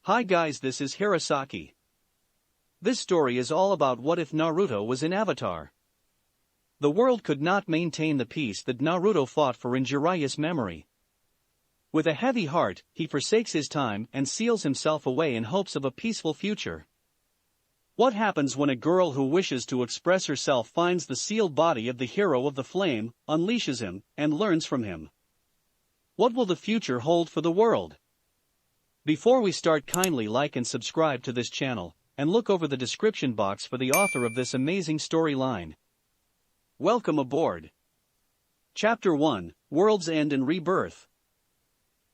Hi guys, this is Hirosaki. This story is all about what if Naruto was in Avatar. The world could not maintain the peace that Naruto fought for in Jiraiya's memory. With a heavy heart, he forsakes his time and seals himself away in hopes of a peaceful future. What happens when a girl who wishes to express herself finds the sealed body of the hero of the flame, unleashes him, and learns from him? What will the future hold for the world? Before we start, kindly like and subscribe to this channel, and look over the description box for the author of this amazing storyline. Welcome aboard. Chapter 1, World's End and Rebirth.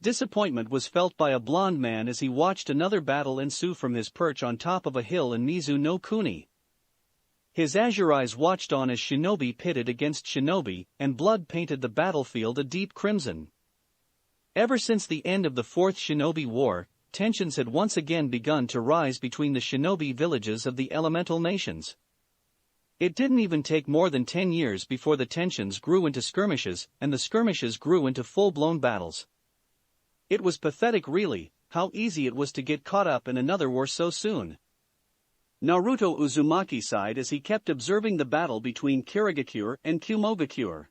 Disappointment was felt by a blond man as he watched another battle ensue from his perch on top of a hill in Mizu no Kuni. His azure eyes watched on as shinobi pitted against shinobi, and blood painted the battlefield a deep crimson. Ever since the end of the Fourth Shinobi War, tensions had once again begun to rise between the shinobi villages of the elemental nations. It didn't even take more than 10 years before the tensions grew into skirmishes, and the skirmishes grew into full-blown battles. It was pathetic really, how easy it was to get caught up in another war so soon. Naruto Uzumaki sighed as he kept observing the battle between Kirigakure and Kumogakure.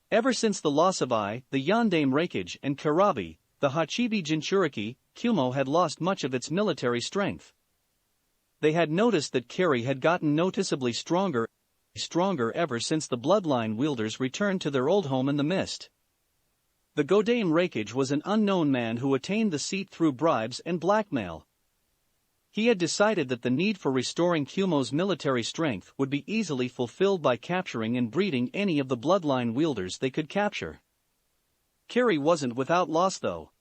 Ever since the loss of Ai, the Yondaime Reikage, and Karabi, the Hachibi Jinchuriki, Kumo had lost much of its military strength. They had noticed that Kiri had gotten noticeably stronger ever since the bloodline wielders returned to their old home in the mist. The Godaime Reikage was an unknown man who attained the seat through bribes and blackmail. He had decided that the need for restoring Kumo's military strength would be easily fulfilled by capturing and breeding any of the bloodline wielders they could capture. Kiri wasn't without loss though.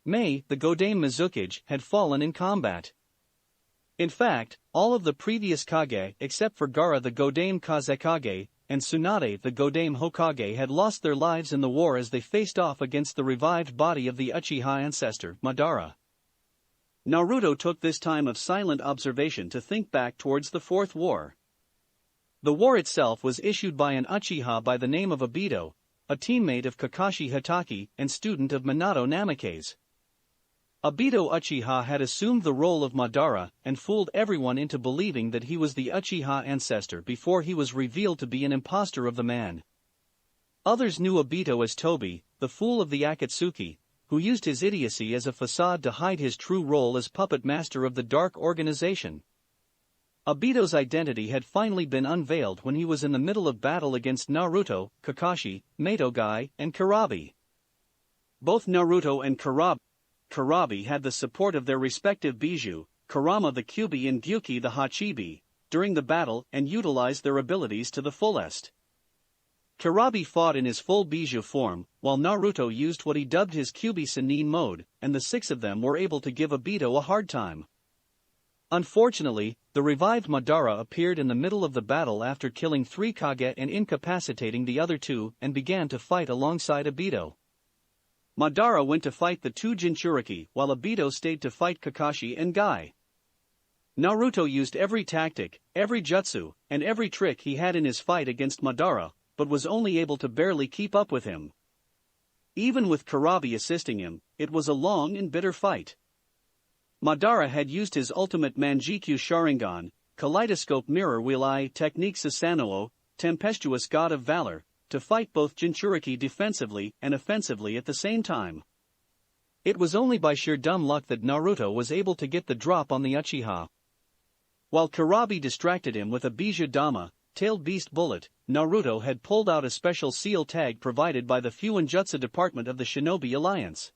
Mei, the Godaime Mizukage, had fallen in combat. In fact, all of the previous Kage except for Gaara the Godaime Kazekage, and Tsunade the Godaime Hokage had lost their lives in the war as they faced off against the revived body of the Uchiha ancestor, Madara. Naruto took this time of silent observation to think back towards the Fourth War. The war itself was issued by an Uchiha by the name of Obito, a teammate of Kakashi Hatake and student of Minato Namikaze. Obito Uchiha had assumed the role of Madara and fooled everyone into believing that he was the Uchiha ancestor before he was revealed to be an impostor of the man. Others knew Obito as Tobi, the fool of the Akatsuki, who used his idiocy as a facade to hide his true role as puppet master of the Dark Organization. Obito's identity had finally been unveiled when he was in the middle of battle against Naruto, Kakashi, Metogai, and Karabi. Both Naruto and Karabi had the support of their respective Biju, Kurama the Kyuubi and Gyuki the Hachibi, during the battle and utilized their abilities to the fullest. Karabi fought in his full Biju form, while Naruto used what he dubbed his Kyuubi Sannin mode, and the six of them were able to give Obito a hard time. Unfortunately, the revived Madara appeared in the middle of the battle after killing 3 Kage and incapacitating the other 2 and began to fight alongside Obito. Madara went to fight the 2 Jinchuriki while Obito stayed to fight Kakashi and Guy. Naruto used every tactic, every jutsu, and every trick he had in his fight against Madara, but was only able to barely keep up with him. Even with Karabi assisting him, it was a long and bitter fight. Madara had used his ultimate Manjikyu Sharingan, Kaleidoscope Mirror Wheel Eye Technique Susanoo, Tempestuous God of Valor, to fight both Jinchuriki defensively and offensively at the same time. It was only by sheer dumb luck that Naruto was able to get the drop on the Uchiha. While Karabi distracted him with a Biju Dama, Tailed Beast Bullet, Naruto had pulled out a special seal tag provided by the Fuinjutsu department of the Shinobi Alliance.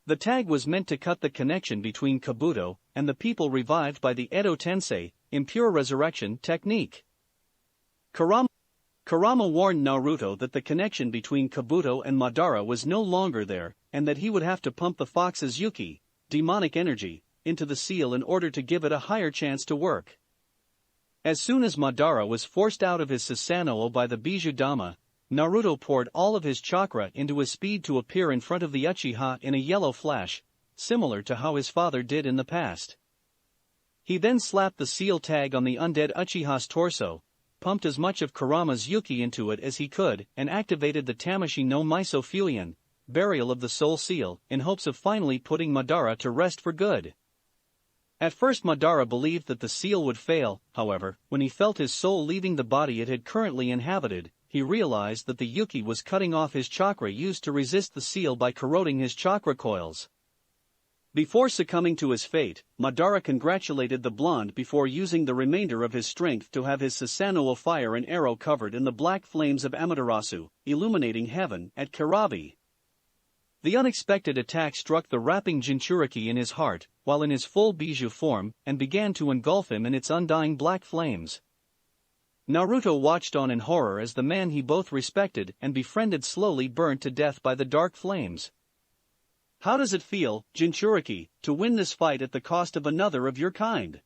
The tag was meant to cut the connection between Kabuto and the people revived by the Edo Tensei, Impure Resurrection technique. Kurama warned Naruto that the connection between Kabuto and Madara was no longer there, and that he would have to pump the fox's Yuki, demonic energy, into the seal in order to give it a higher chance to work. As soon as Madara was forced out of his Susanoo by the Biju Dama, Naruto poured all of his chakra into his speed to appear in front of the Uchiha in a yellow flash, similar to how his father did in the past. He then slapped the seal tag on the undead Uchiha's torso, pumped as much of Kurama's Yuki into it as he could, and activated the Tamashii no Miso Fusion, burial of the soul seal, in hopes of finally putting Madara to rest for good. At first Madara believed that the seal would fail, however, when he felt his soul leaving the body it had currently inhabited, he realized that the Yuki was cutting off his chakra used to resist the seal by corroding his chakra coils. Before succumbing to his fate, Madara congratulated the blonde before using the remainder of his strength to have his Susanoo fire and arrow covered in the black flames of Amaterasu, illuminating heaven at Karabi. The unexpected attack struck the wrapping Jinchuriki in his heart, while in his full Bijou form, and began to engulf him in its undying black flames. Naruto watched on in horror as the man he both respected and befriended slowly burned to death by the dark flames. How does it feel, Jinchuriki, to win this fight at the cost of another of your kind?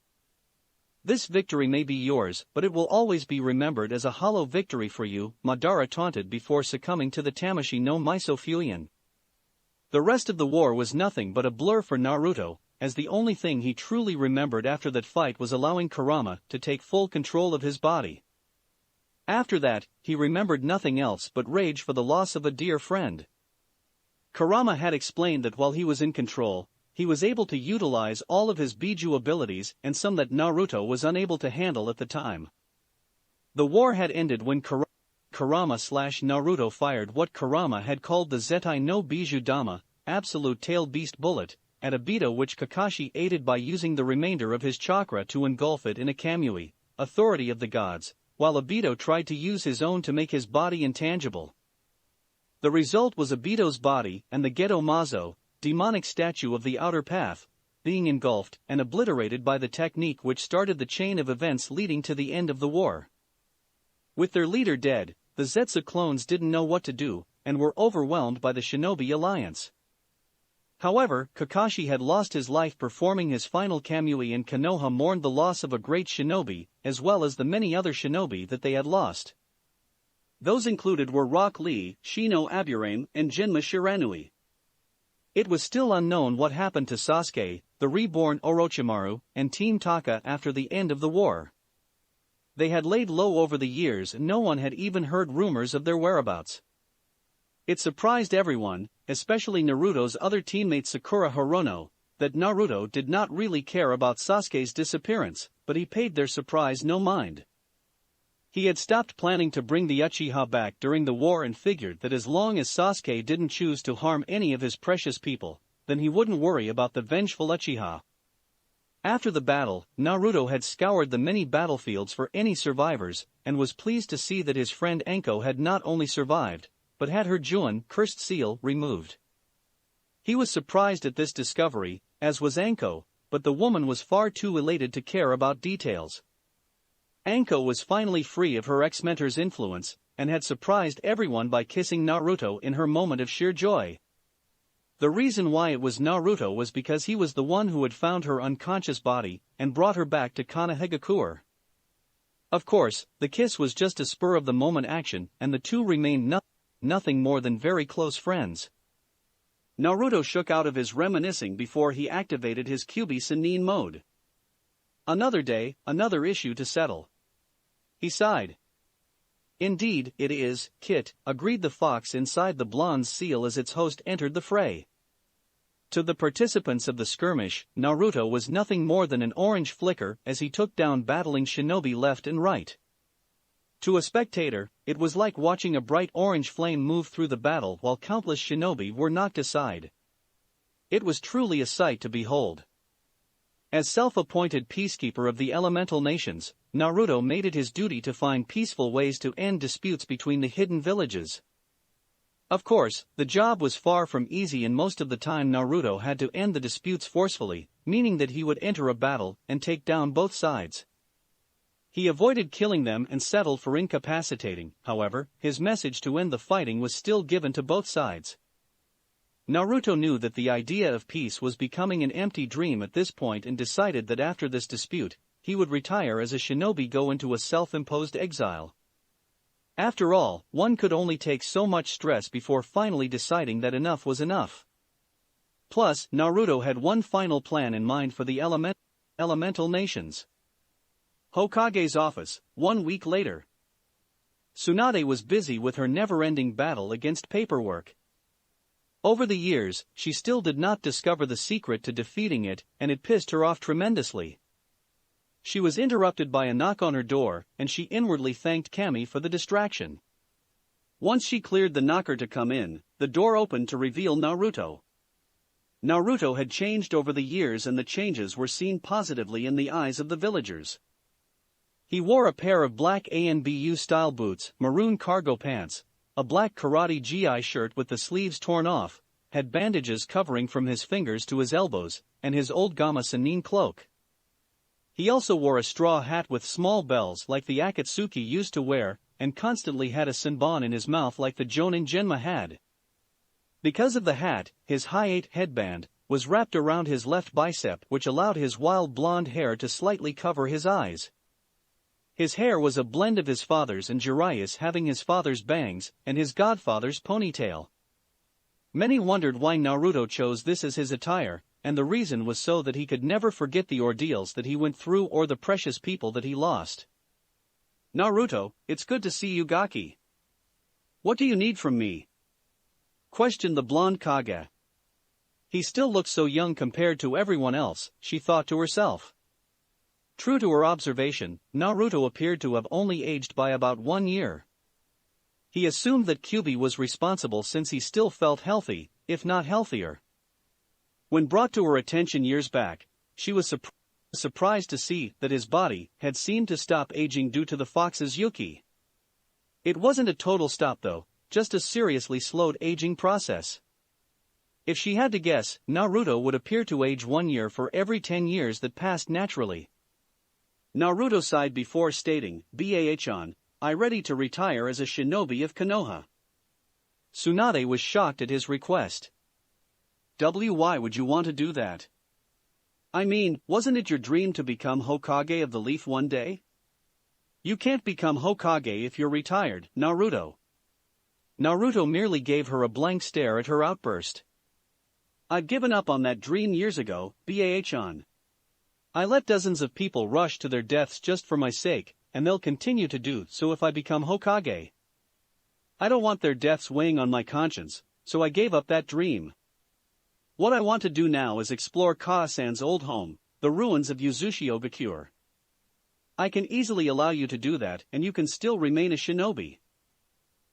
This victory may be yours, but it will always be remembered as a hollow victory for you, Madara taunted before succumbing to the Tamashii no Miso Fusion. The rest of the war was nothing but a blur for Naruto, as the only thing he truly remembered after that fight was allowing Kurama to take full control of his body. After that, he remembered nothing else but rage for the loss of a dear friend. Kurama had explained that while he was in control, he was able to utilize all of his Bijou abilities and some that Naruto was unable to handle at the time. The war had ended when Kurama/Naruto fired what Kurama had called the Zettai no Bijou Dama, absolute tail beast bullet, at Obito, which Kakashi aided by using the remainder of his chakra to engulf it in a Kamui, authority of the gods, while Obito tried to use his own to make his body intangible. The result was Obito's body and the Geto Mazo, demonic statue of the outer path, being engulfed and obliterated by the technique which started the chain of events leading to the end of the war. With their leader dead, the Zetsu clones didn't know what to do, and were overwhelmed by the Shinobi alliance. However, Kakashi had lost his life performing his final Kamui, and Konoha mourned the loss of a great shinobi, as well as the many other shinobi that they had lost. Those included were Rock Lee, Shino Aburame, and Genma Shiranui. It was still unknown what happened to Sasuke, the reborn Orochimaru, and Team Taka after the end of the war. They had laid low over the years and no one had even heard rumors of their whereabouts. It surprised everyone, especially Naruto's other teammate Sakura Hirono, that Naruto did not really care about Sasuke's disappearance, but he paid their surprise no mind. He had stopped planning to bring the Uchiha back during the war and figured that as long as Sasuke didn't choose to harm any of his precious people, then he wouldn't worry about the vengeful Uchiha. After the battle, Naruto had scoured the many battlefields for any survivors, and was pleased to see that his friend Anko had not only survived, but had her Juon cursed seal removed. He was surprised at this discovery, as was Anko, but the woman was far too elated to care about details. Anko was finally free of her ex-mentor's influence, and had surprised everyone by kissing Naruto in her moment of sheer joy. The reason why it was Naruto was because he was the one who had found her unconscious body, and brought her back to Konohagakure. Of course, the kiss was just a spur-of-the-moment action, and the two remained nothing more than very close friends. Naruto shook out of his reminiscing before he activated his Kyuubi Sannin mode. Another day, another issue to settle. He sighed. Indeed, it is, Kit, agreed the fox inside the blonde's seal as its host entered the fray. To the participants of the skirmish, Naruto was nothing more than an orange flicker as he took down battling shinobi left and right. To a spectator, it was like watching a bright orange flame move through the battle while countless shinobi were knocked aside. It was truly a sight to behold. As self-appointed peacekeeper of the elemental nations, Naruto made it his duty to find peaceful ways to end disputes between the hidden villages. Of course, the job was far from easy and most of the time Naruto had to end the disputes forcefully, meaning that he would enter a battle and take down both sides. He avoided killing them and settled for incapacitating, however, his message to end the fighting was still given to both sides. Naruto knew that the idea of peace was becoming an empty dream at this point and decided that after this dispute, he would retire as a shinobi, go into a self-imposed exile. After all, one could only take so much stress before finally deciding that enough was enough. Plus, Naruto had one final plan in mind for the elemental nations. Hokage's office, 1 week later. Tsunade was busy with her never-ending battle against paperwork. Over the years, she still did not discover the secret to defeating it, and it pissed her off tremendously. She was interrupted by a knock on her door, and she inwardly thanked Kami for the distraction. Once she cleared the knocker to come in, the door opened to reveal Naruto. Naruto had changed over the years, and the changes were seen positively in the eyes of the villagers. He wore a pair of black ANBU-style boots, maroon cargo pants, a black karate gi shirt with the sleeves torn off, had bandages covering from his fingers to his elbows, and his old Gama Senin cloak. He also wore a straw hat with small bells like the Akatsuki used to wear, and constantly had a senbon in his mouth like the Jonin Genma had. Because of the hat, his high-8 headband was wrapped around his left bicep, which allowed his wild blonde hair to slightly cover his eyes. His hair was a blend of his father's and Jiraiya's, having his father's bangs and his godfather's ponytail. Many wondered why Naruto chose this as his attire, and the reason was so that he could never forget the ordeals that he went through or the precious people that he lost. "Naruto, it's good to see you, Gaki. What do you need from me?" questioned the blonde Kage. He still looks so young compared to everyone else, she thought to herself. True to her observation, Naruto appeared to have only aged by about 1 year. He assumed that Kyuubi was responsible since he still felt healthy, if not healthier. When brought to her attention years back, she was surprised to see that his body had seemed to stop aging due to the fox's Yuki. It wasn't a total stop though, just a seriously slowed aging process. If she had to guess, Naruto would appear to age 1 year for every 10 years that passed naturally. Naruto sighed before stating, "Bah-chan, I'm ready to retire as a shinobi of Konoha." Tsunade was shocked at his request. "Why would you want to do that? I mean, wasn't it your dream to become Hokage of the Leaf one day? You can't become Hokage if you're retired, Naruto." Naruto merely gave her a blank stare at her outburst. "I've given up on that dream years ago, Bah-chan. I let dozens of people rush to their deaths just for my sake, and they'll continue to do so if I become Hokage. I don't want their deaths weighing on my conscience, so I gave up that dream. What I want to do now is explore Kaasan's old home, the ruins of Uzushio-gakure. I can easily allow you to do that, and you can still remain a shinobi."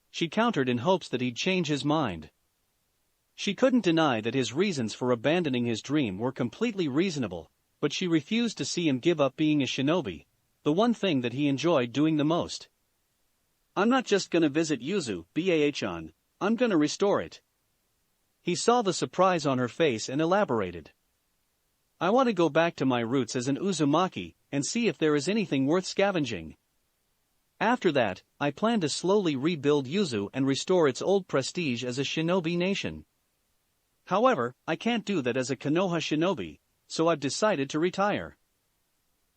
She countered in hopes that he'd change his mind. She couldn't deny that his reasons for abandoning his dream were completely reasonable, but she refused to see him give up being a shinobi, the one thing that he enjoyed doing the most. "I'm not just gonna visit Yuzu, Bah-chan, I'm gonna restore it." He saw the surprise on her face and elaborated. "I want to go back to my roots as an Uzumaki, and see if there is anything worth scavenging. After that, I plan to slowly rebuild Yuzu and restore its old prestige as a shinobi nation. However, I can't do that as a Konoha shinobi, so I've decided to retire.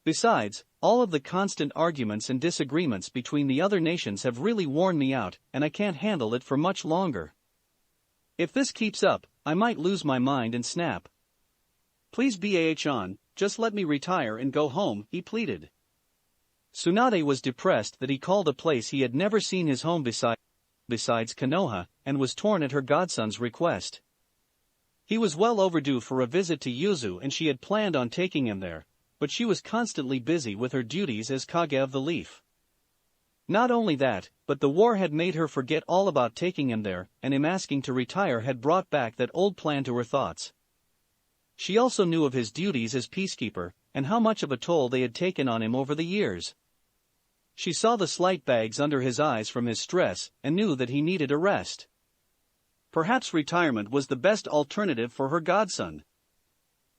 Besides, all of the constant arguments and disagreements between the other nations have really worn me out, and I can't handle it for much longer. If this keeps up, I might lose my mind and snap. Please Bah-chan, just let me retire and go home," he pleaded. Tsunade was depressed that he called a place he had never seen his home besides Konoha, and was torn at her godson's request. He was well overdue for a visit to Yuzu, and she had planned on taking him there, but she was constantly busy with her duties as Kage of the Leaf. Not only that, but the war had made her forget all about taking him there, and him asking to retire had brought back that old plan to her thoughts. She also knew of his duties as peacekeeper, and how much of a toll they had taken on him over the years. She saw the slight bags under his eyes from his stress, and knew that he needed a rest. Perhaps retirement was the best alternative for her godson.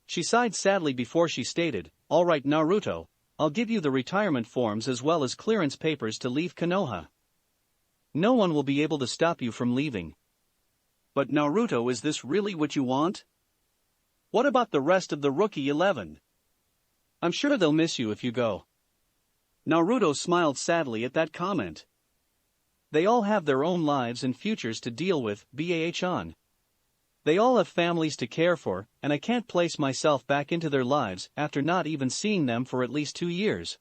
She sighed sadly before she stated, "All right, Naruto, I'll give you the retirement forms as well as clearance papers to leave Konoha. No one will be able to stop you from leaving." "But Naruto, is this really what you want? What about the rest of the Rookie 11? I'm sure they'll miss you if you go." Naruto smiled sadly at that comment. "They all have their own lives and futures to deal with, Bah-chan. They all have families to care for, and I can't place myself back into their lives after not even seeing them for at least 2 years.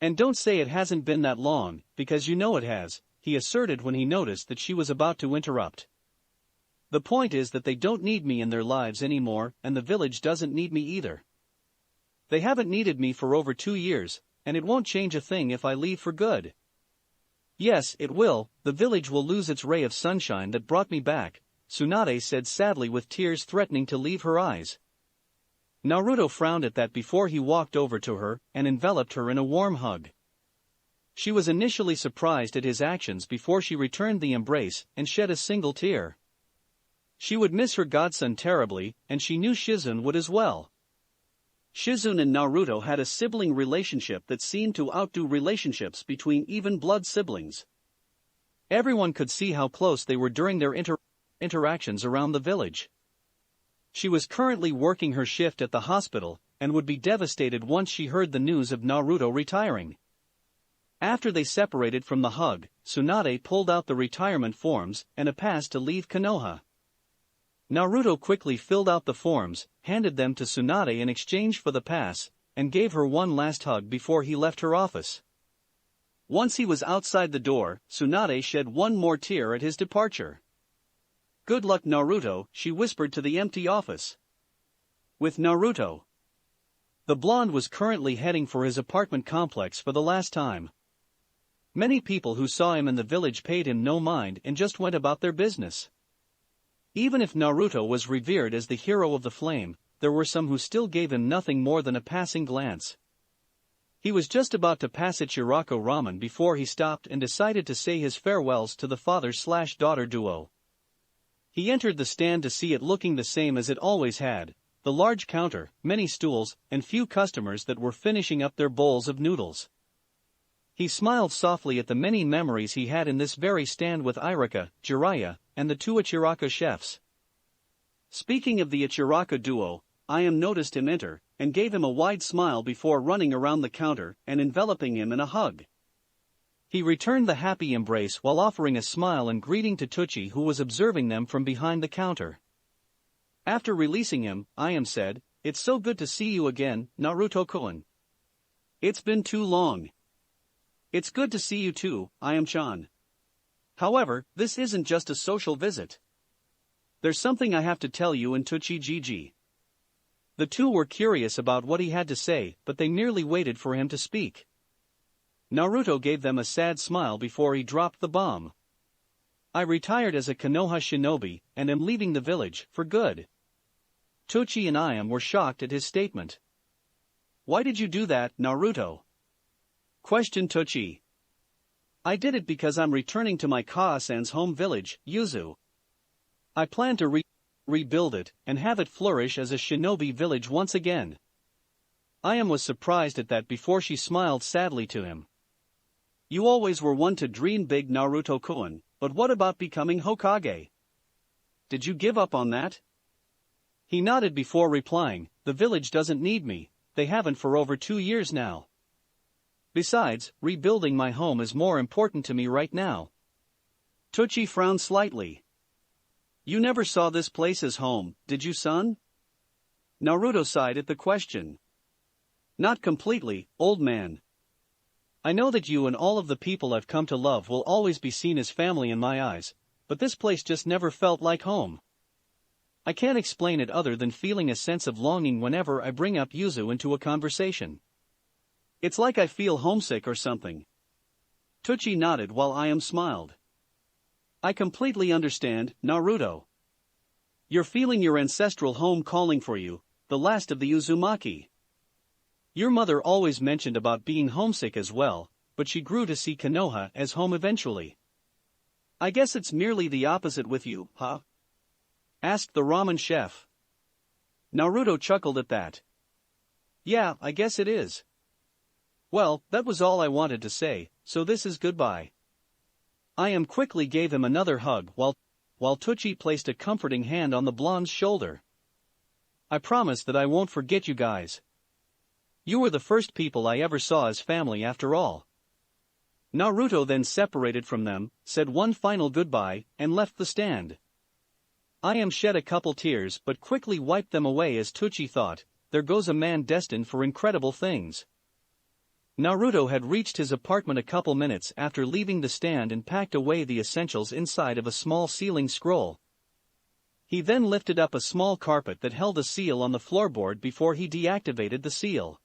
And don't say it hasn't been that long, because you know it has," he asserted when he noticed that she was about to interrupt. The point is that they don't need me in their lives anymore, and the village doesn't need me either. They haven't needed me for over 2 years, and it won't change a thing if I leave for good. Yes, it will, the village will lose its ray of sunshine that brought me back, Tsunade said sadly with tears threatening to leave her eyes. Naruto frowned at that before he walked over to her and enveloped her in a warm hug. She was initially surprised at his actions before she returned the embrace and shed a single tear. She would miss her godson terribly, and she knew Shizune would as well. Shizune and Naruto had a sibling relationship that seemed to outdo relationships between even blood siblings. Everyone could see how close they were during their interactions around the village. She was currently working her shift at the hospital, and would be devastated once she heard the news of Naruto retiring. After they separated from the hug, Tsunade pulled out the retirement forms and a pass to leave Konoha. Naruto quickly filled out the forms, handed them to Tsunade in exchange for the pass, and gave her one last hug before he left her office. Once he was outside the door, Tsunade shed one more tear at his departure. "Good luck, Naruto," she whispered to the empty office. With Naruto. The blonde was currently heading for his apartment complex for the last time. Many people who saw him in the village paid him no mind and just went about their business. Even if Naruto was revered as the hero of the flame, there were some who still gave him nothing more than a passing glance. He was just about to pass Ichirako Ramen before he stopped and decided to say his farewells to the father-slash-daughter duo. He entered the stand to see it looking the same as it always had, the large counter, many stools, and few customers that were finishing up their bowls of noodles. He smiled softly at the many memories he had in this very stand with Irika, Jiraiya, and the 2 Ichiraka chefs. Speaking of the Ichiraka duo, Ayam noticed him enter, and gave him a wide smile before running around the counter and enveloping him in a hug. He returned the happy embrace while offering a smile and greeting to Tucci, who was observing them from behind the counter. After releasing him, Ayam said, "It's so good to see you again, Naruto-kun. It's been too long." "It's good to see you too, Ayam-chan. However, this isn't just a social visit. There's something I have to tell you and Tucci Gigi." The two were curious about what he had to say, but they merely waited for him to speak. Naruto gave them a sad smile before he dropped the bomb. "I retired as a Konoha shinobi, and am leaving the village, for good." Tucci and Ayam were shocked at his statement. "Why did you do that, Naruto?" questioned Tucci. "I did it because I'm returning to my Kaa-san's home village, Yuzu. I plan to rebuild it, and have it flourish as a shinobi village once again." Ayam was surprised at that before she smiled sadly to him. "You always were one to dream big, Naruto-kun, but what about becoming Hokage? Did you give up on that?" He nodded before replying, "The village doesn't need me, they haven't for over 2 years now. Besides, rebuilding my home is more important to me right now." Tucci frowned slightly. "You never saw this place as home, did you, son?" Naruto sighed at the question. "Not completely, old man. I know that you and all of the people I've come to love will always be seen as family in my eyes, but this place just never felt like home. I can't explain it other than feeling a sense of longing whenever I bring up Yuzu into a conversation. It's like I feel homesick or something." Tucci nodded while Ayam smiled. "I completely understand, Naruto. You're feeling your ancestral home calling for you, the last of the Uzumaki. Your mother always mentioned about being homesick as well, but she grew to see Konoha as home eventually. I guess it's merely the opposite with you, huh?" asked the ramen chef. Naruto chuckled at that. "Yeah, I guess it is. Well, that was all I wanted to say, so this is goodbye." Ayam quickly gave him another hug while Tucci placed a comforting hand on the blonde's shoulder. "I promise that I won't forget you guys. You were the first people I ever saw as family after all." Naruto then separated from them, said one final goodbye, and left the stand. Ayam shed a couple tears but quickly wiped them away as Tucci thought, "There goes a man destined for incredible things." Naruto had reached his apartment a couple minutes after leaving the stand and packed away the essentials inside of a small sealing scroll. He then lifted up a small carpet that held a seal on the floorboard before he deactivated the seal.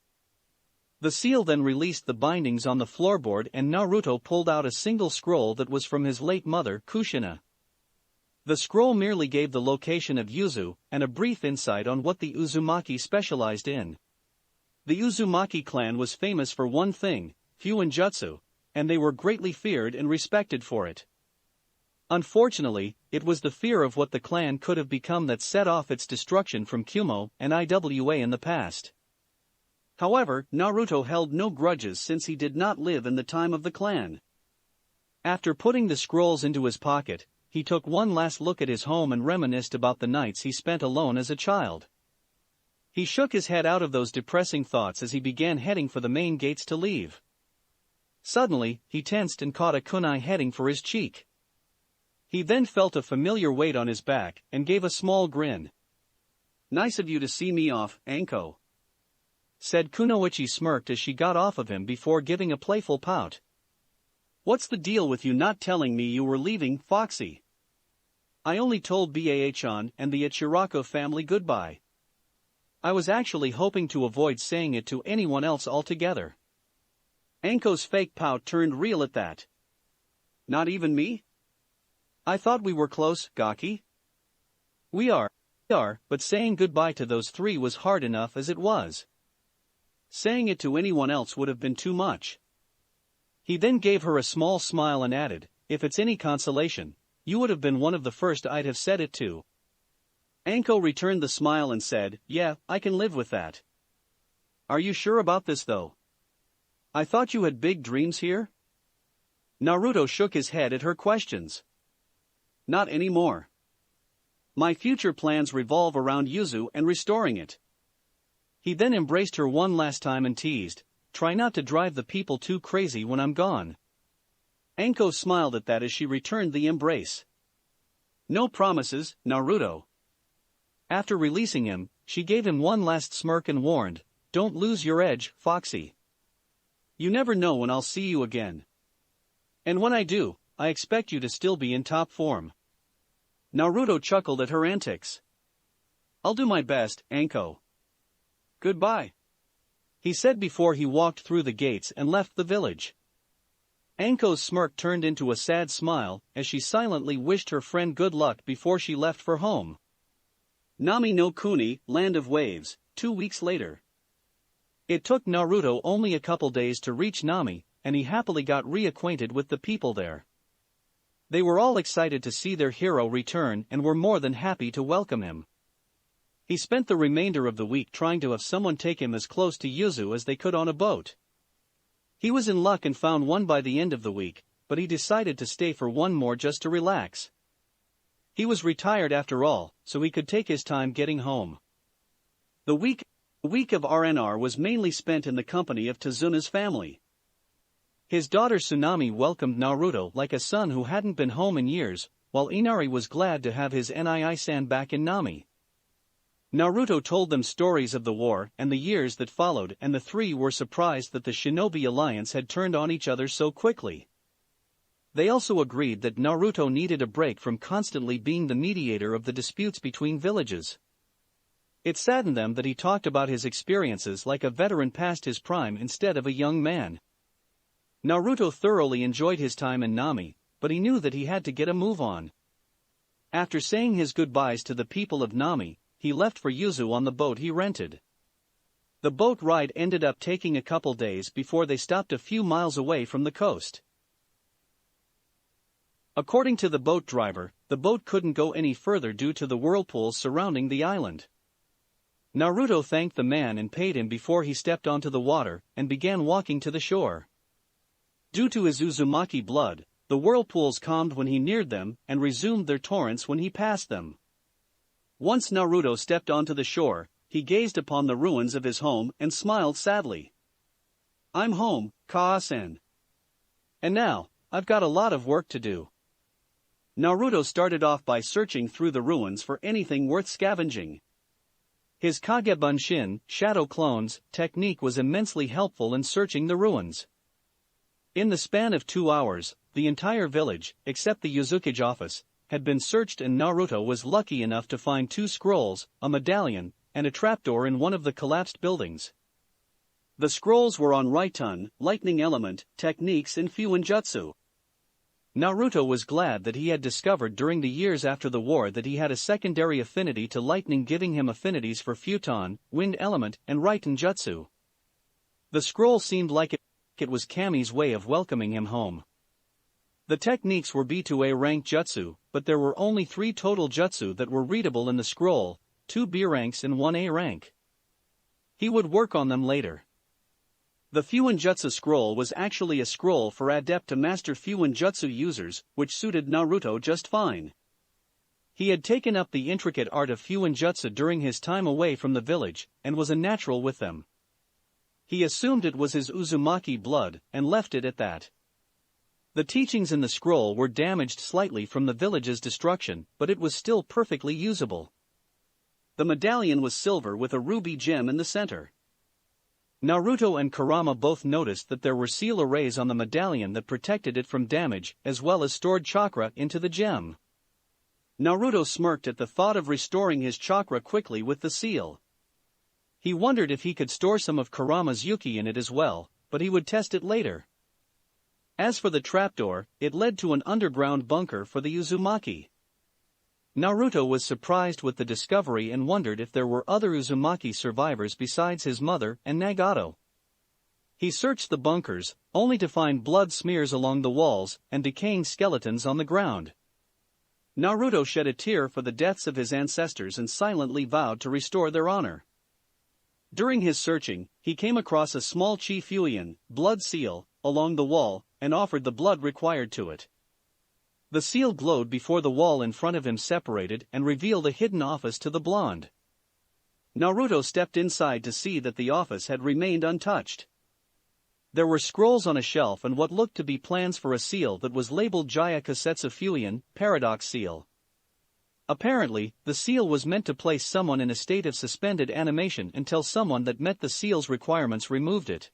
The seal then released the bindings on the floorboard and Naruto pulled out a single scroll that was from his late mother, Kushina. The scroll merely gave the location of Yuzu and a brief insight on what the Uzumaki specialized in. The Uzumaki clan was famous for one thing, Fuinjutsu, and they were greatly feared and respected for it. Unfortunately, it was the fear of what the clan could have become that set off its destruction from Kumo and Iwa in the past. However, Naruto held no grudges since he did not live in the time of the clan. After putting the scrolls into his pocket, he took one last look at his home and reminisced about the nights he spent alone as a child. He shook his head out of those depressing thoughts as he began heading for the main gates to leave. Suddenly, he tensed and caught a kunai heading for his cheek. He then felt a familiar weight on his back and gave a small grin. "Nice of you to see me off, Anko," said Kunoichi smirked as she got off of him before giving a playful pout. "What's the deal with you not telling me you were leaving, Foxy? I only told Baa-chan and the Ichirako family goodbye. I was actually hoping to avoid saying it to anyone else altogether." Anko's fake pout turned real at that. "Not even me? I thought we were close, Gaki." We are, but saying goodbye to those three was hard enough as it was. Saying it to anyone else would have been too much." He then gave her a small smile and added, "If it's any consolation, you would have been one of the first I'd have said it to." Anko returned the smile and said, "Yeah, I can live with that." "Are you sure about this though? I thought you had big dreams here?" Naruto shook his head at her questions. "Not anymore. My future plans revolve around Yuzu and restoring it." He then embraced her one last time and teased, "Try not to drive the people too crazy when I'm gone." Anko smiled at that as she returned the embrace. "No promises, Naruto." After releasing him, she gave him one last smirk and warned, "Don't lose your edge, Foxy. You never know when I'll see you again. And when I do, I expect you to still be in top form." Naruto chuckled at her antics. "I'll do my best, Anko. Goodbye," he said before he walked through the gates and left the village. Anko's smirk turned into a sad smile as she silently wished her friend good luck before she left for home. Nami no Kuni, Land of Waves, 2 weeks later. It took Naruto only a couple days to reach Nami, and he happily got reacquainted with the people there. They were all excited to see their hero return and were more than happy to welcome him. He spent the remainder of the week trying to have someone take him as close to Yuzu as they could on a boat. He was in luck and found one by the end of the week, but he decided to stay for one more just to relax. He was retired after all, so he could take his time getting home. The week of RNR was mainly spent in the company of Tazuna's family. His daughter Tsunami welcomed Naruto like a son who hadn't been home in years, while Inari was glad to have his Nii-san back in Nami. Naruto told them stories of the war and the years that followed, and the three were surprised that the Shinobi Alliance had turned on each other so quickly. They also agreed that Naruto needed a break from constantly being the mediator of the disputes between villages. It saddened them that he talked about his experiences like a veteran past his prime instead of a young man. Naruto thoroughly enjoyed his time in Nami, but he knew that he had to get a move on. After saying his goodbyes to the people of Nami, he left for Yuzu on the boat he rented. The boat ride ended up taking a couple days before they stopped a few miles away from the coast. According to the boat driver, the boat couldn't go any further due to the whirlpools surrounding the island. Naruto thanked the man and paid him before he stepped onto the water and began walking to the shore. Due to his Uzumaki blood, the whirlpools calmed when he neared them and resumed their torrents when he passed them. Once Naruto stepped onto the shore, he gazed upon the ruins of his home and smiled sadly. "I'm home, Kaa-sen. And now, I've got a lot of work to do." Naruto started off by searching through the ruins for anything worth scavenging. His Kagebunshin, shadow clones, technique was immensely helpful in searching the ruins. In the span of 2 hours, the entire village, except the Yuzukage office, had been searched and Naruto was lucky enough to find 2 scrolls, a medallion, and a trapdoor in one of the collapsed buildings. The scrolls were on Raitun, lightning element, techniques and Fuinjutsu. Naruto was glad that he had discovered during the years after the war that he had a secondary affinity to lightning, giving him affinities for Futon, wind element, and Raiten Jutsu. The scroll seemed like it was Kami's way of welcoming him home. The techniques were B to A rank jutsu, but there were only 3 total jutsu that were readable in the scroll, 2 B ranks and 1 A rank. He would work on them later. The Fuinjutsu scroll was actually a scroll for adept to master Fuinjutsu users, which suited Naruto just fine. He had taken up the intricate art of Fuinjutsu during his time away from the village, and was a natural with them. He assumed it was his Uzumaki blood, and left it at that. The teachings in the scroll were damaged slightly from the village's destruction, but it was still perfectly usable. The medallion was silver with a ruby gem in the center. Naruto and Kurama both noticed that there were seal arrays on the medallion that protected it from damage, as well as stored chakra into the gem. Naruto smirked at the thought of restoring his chakra quickly with the seal. He wondered if he could store some of Kurama's Yuki in it as well, but he would test it later. As for the trapdoor, it led to an underground bunker for the Uzumaki. Naruto was surprised with the discovery and wondered if there were other Uzumaki survivors besides his mother and Nagato. He searched the bunkers, only to find blood smears along the walls and decaying skeletons on the ground. Naruto shed a tear for the deaths of his ancestors and silently vowed to restore their honor. During his searching, he came across a small Chifuian, blood seal, along the wall, and offered the blood required to it. The seal glowed before the wall in front of him separated and revealed a hidden office to the blonde. Naruto stepped inside to see that the office had remained untouched. There were scrolls on a shelf and what looked to be plans for a seal that was labeled Jaya Kasetsu Fuian, Paradox Seal. Apparently, the seal was meant to place someone in a state of suspended animation until someone that met the seal's requirements removed it.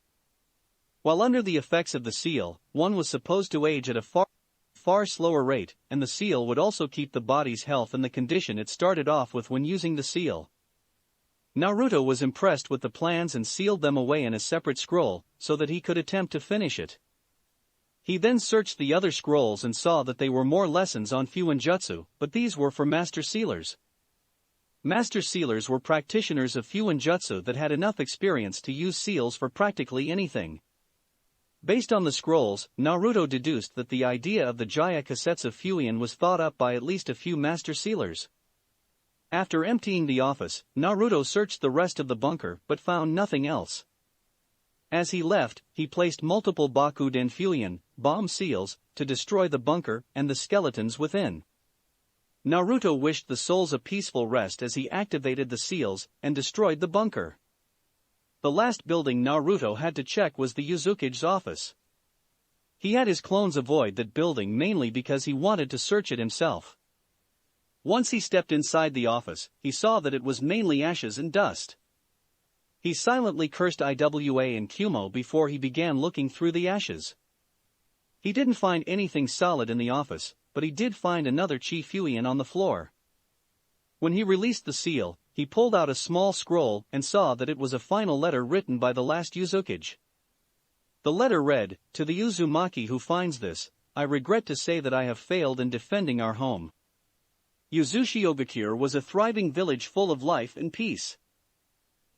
While under the effects of the seal, one was supposed to age at a far slower rate, and the seal would also keep the body's health in the condition it started off with when using the seal. Naruto was impressed with the plans and sealed them away in a separate scroll, so that he could attempt to finish it. He then searched the other scrolls and saw that they were more lessons on Fuinjutsu, but these were for Master Sealers. Master Sealers were practitioners of Fuinjutsu that had enough experience to use seals for practically anything. Based on the scrolls, Naruto deduced that the idea of the Jaya Kasetsu Fuian was thought up by at least a few Master Sealers. After emptying the office, Naruto searched the rest of the bunker but found nothing else. As he left, he placed multiple Bakuden Fuian, bomb seals, to destroy the bunker and the skeletons within. Naruto wished the souls a peaceful rest as he activated the seals and destroyed the bunker. The last building Naruto had to check was the Uzukage's office. He had his clones avoid that building mainly because he wanted to search it himself. Once he stepped inside the office, he saw that it was mainly ashes and dust. He silently cursed Iwa and Kumo before he began looking through the ashes. He didn't find anything solid in the office, but he did find another Chifuian on the floor. When he released the seal, he pulled out a small scroll and saw that it was a final letter written by the last Uzukage. The letter read, "To the Uzumaki who finds this, I regret to say that I have failed in defending our home. Uzushiogakure was a thriving village full of life and peace.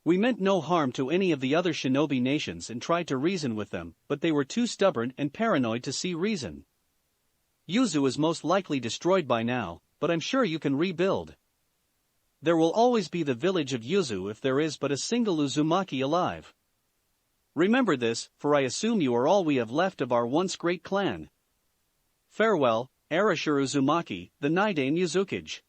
We meant no harm to any of the other shinobi nations and tried to reason with them, but they were too stubborn and paranoid to see reason. Yuzu is most likely destroyed by now, but I'm sure you can rebuild. There will always be the village of Yuzu if there is but a single Uzumaki alive. Remember this, for I assume you are all we have left of our once great clan. Farewell, Arashur Uzumaki, the Nidain Uzukage."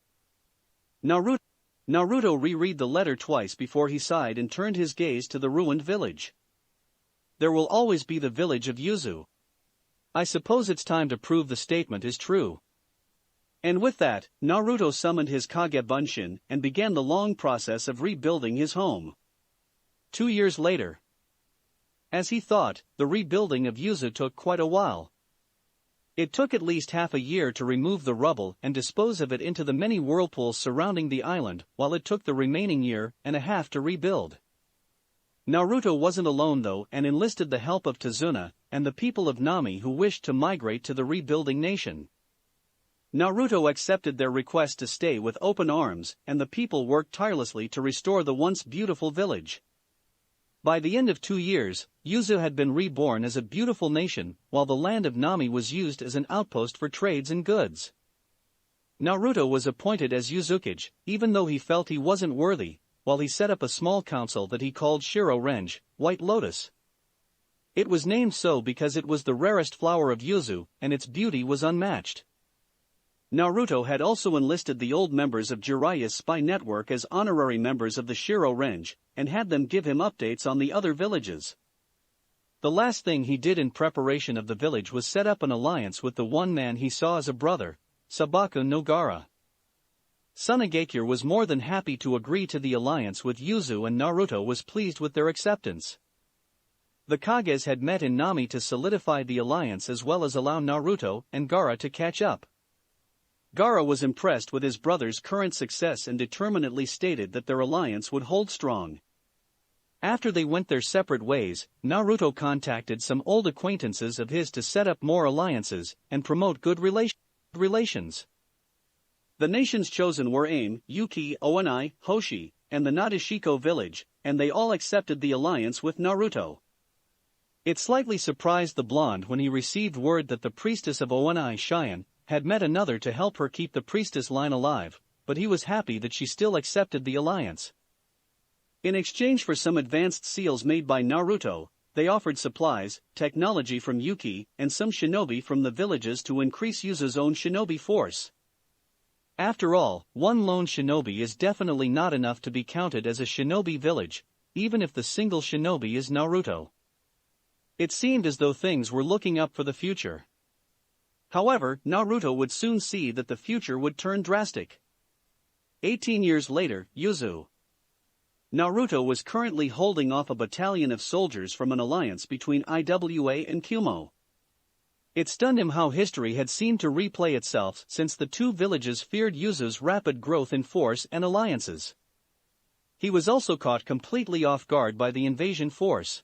Naruto reread the letter twice before he sighed and turned his gaze to the ruined village. There will always be the village of Yuzu. I suppose it's time to prove the statement is true. And with that, Naruto summoned his Kage Bunshin and began the long process of rebuilding his home. 2 years later. As he thought, the rebuilding of Yuzu took quite a while. It took at least half a year to remove the rubble and dispose of it into the many whirlpools surrounding the island, while it took the remaining year and a half to rebuild. Naruto wasn't alone though and enlisted the help of Tazuna and the people of Nami who wished to migrate to the rebuilding nation. Naruto accepted their request to stay with open arms, and the people worked tirelessly to restore the once beautiful village. By the end of 2 years, Yuzu had been reborn as a beautiful nation, while the land of Nami was used as an outpost for trades and goods. Naruto was appointed as Uzukage, even though he felt he wasn't worthy, while he set up a small council that he called Shiro Renji, White Lotus. It was named so because it was the rarest flower of Yuzu, and its beauty was unmatched. Naruto had also enlisted the old members of Jiraiya's spy network as honorary members of the Shiro Renji, and had them give him updates on the other villages. The last thing he did in preparation of the village was set up an alliance with the one man he saw as a brother, Sabaku no Gaara. Tsunagakure was more than happy to agree to the alliance with Yuzu, and Naruto was pleased with their acceptance. The Kages had met in Nami to solidify the alliance as well as allow Naruto and Gaara to catch up. Gaara was impressed with his brother's current success and determinedly stated that their alliance would hold strong. After they went their separate ways, Naruto contacted some old acquaintances of his to set up more alliances and promote good relations. The nations chosen were Aim, Yuki, Oanai, Hoshi, and the Nadeshiko village, and they all accepted the alliance with Naruto. It slightly surprised the blonde when he received word that the priestess of Oanai, Cheyenne, had met another to help her keep the priestess line alive, but he was happy that she still accepted the alliance. In exchange for some advanced seals made by Naruto, they offered supplies, technology from Yuki, and some shinobi from the villages to increase Yuzu's own shinobi force. After all, one lone shinobi is definitely not enough to be counted as a shinobi village, even if the single shinobi is Naruto. It seemed as though things were looking up for the future. However, Naruto would soon see that the future would turn drastic. 18 years later, Yuzu. Naruto was currently holding off a battalion of soldiers from an alliance between Iwa and Kumo. It stunned him how history had seemed to replay itself since the two villages feared Yuzu's rapid growth in force and alliances. He was also caught completely off guard by the invasion force.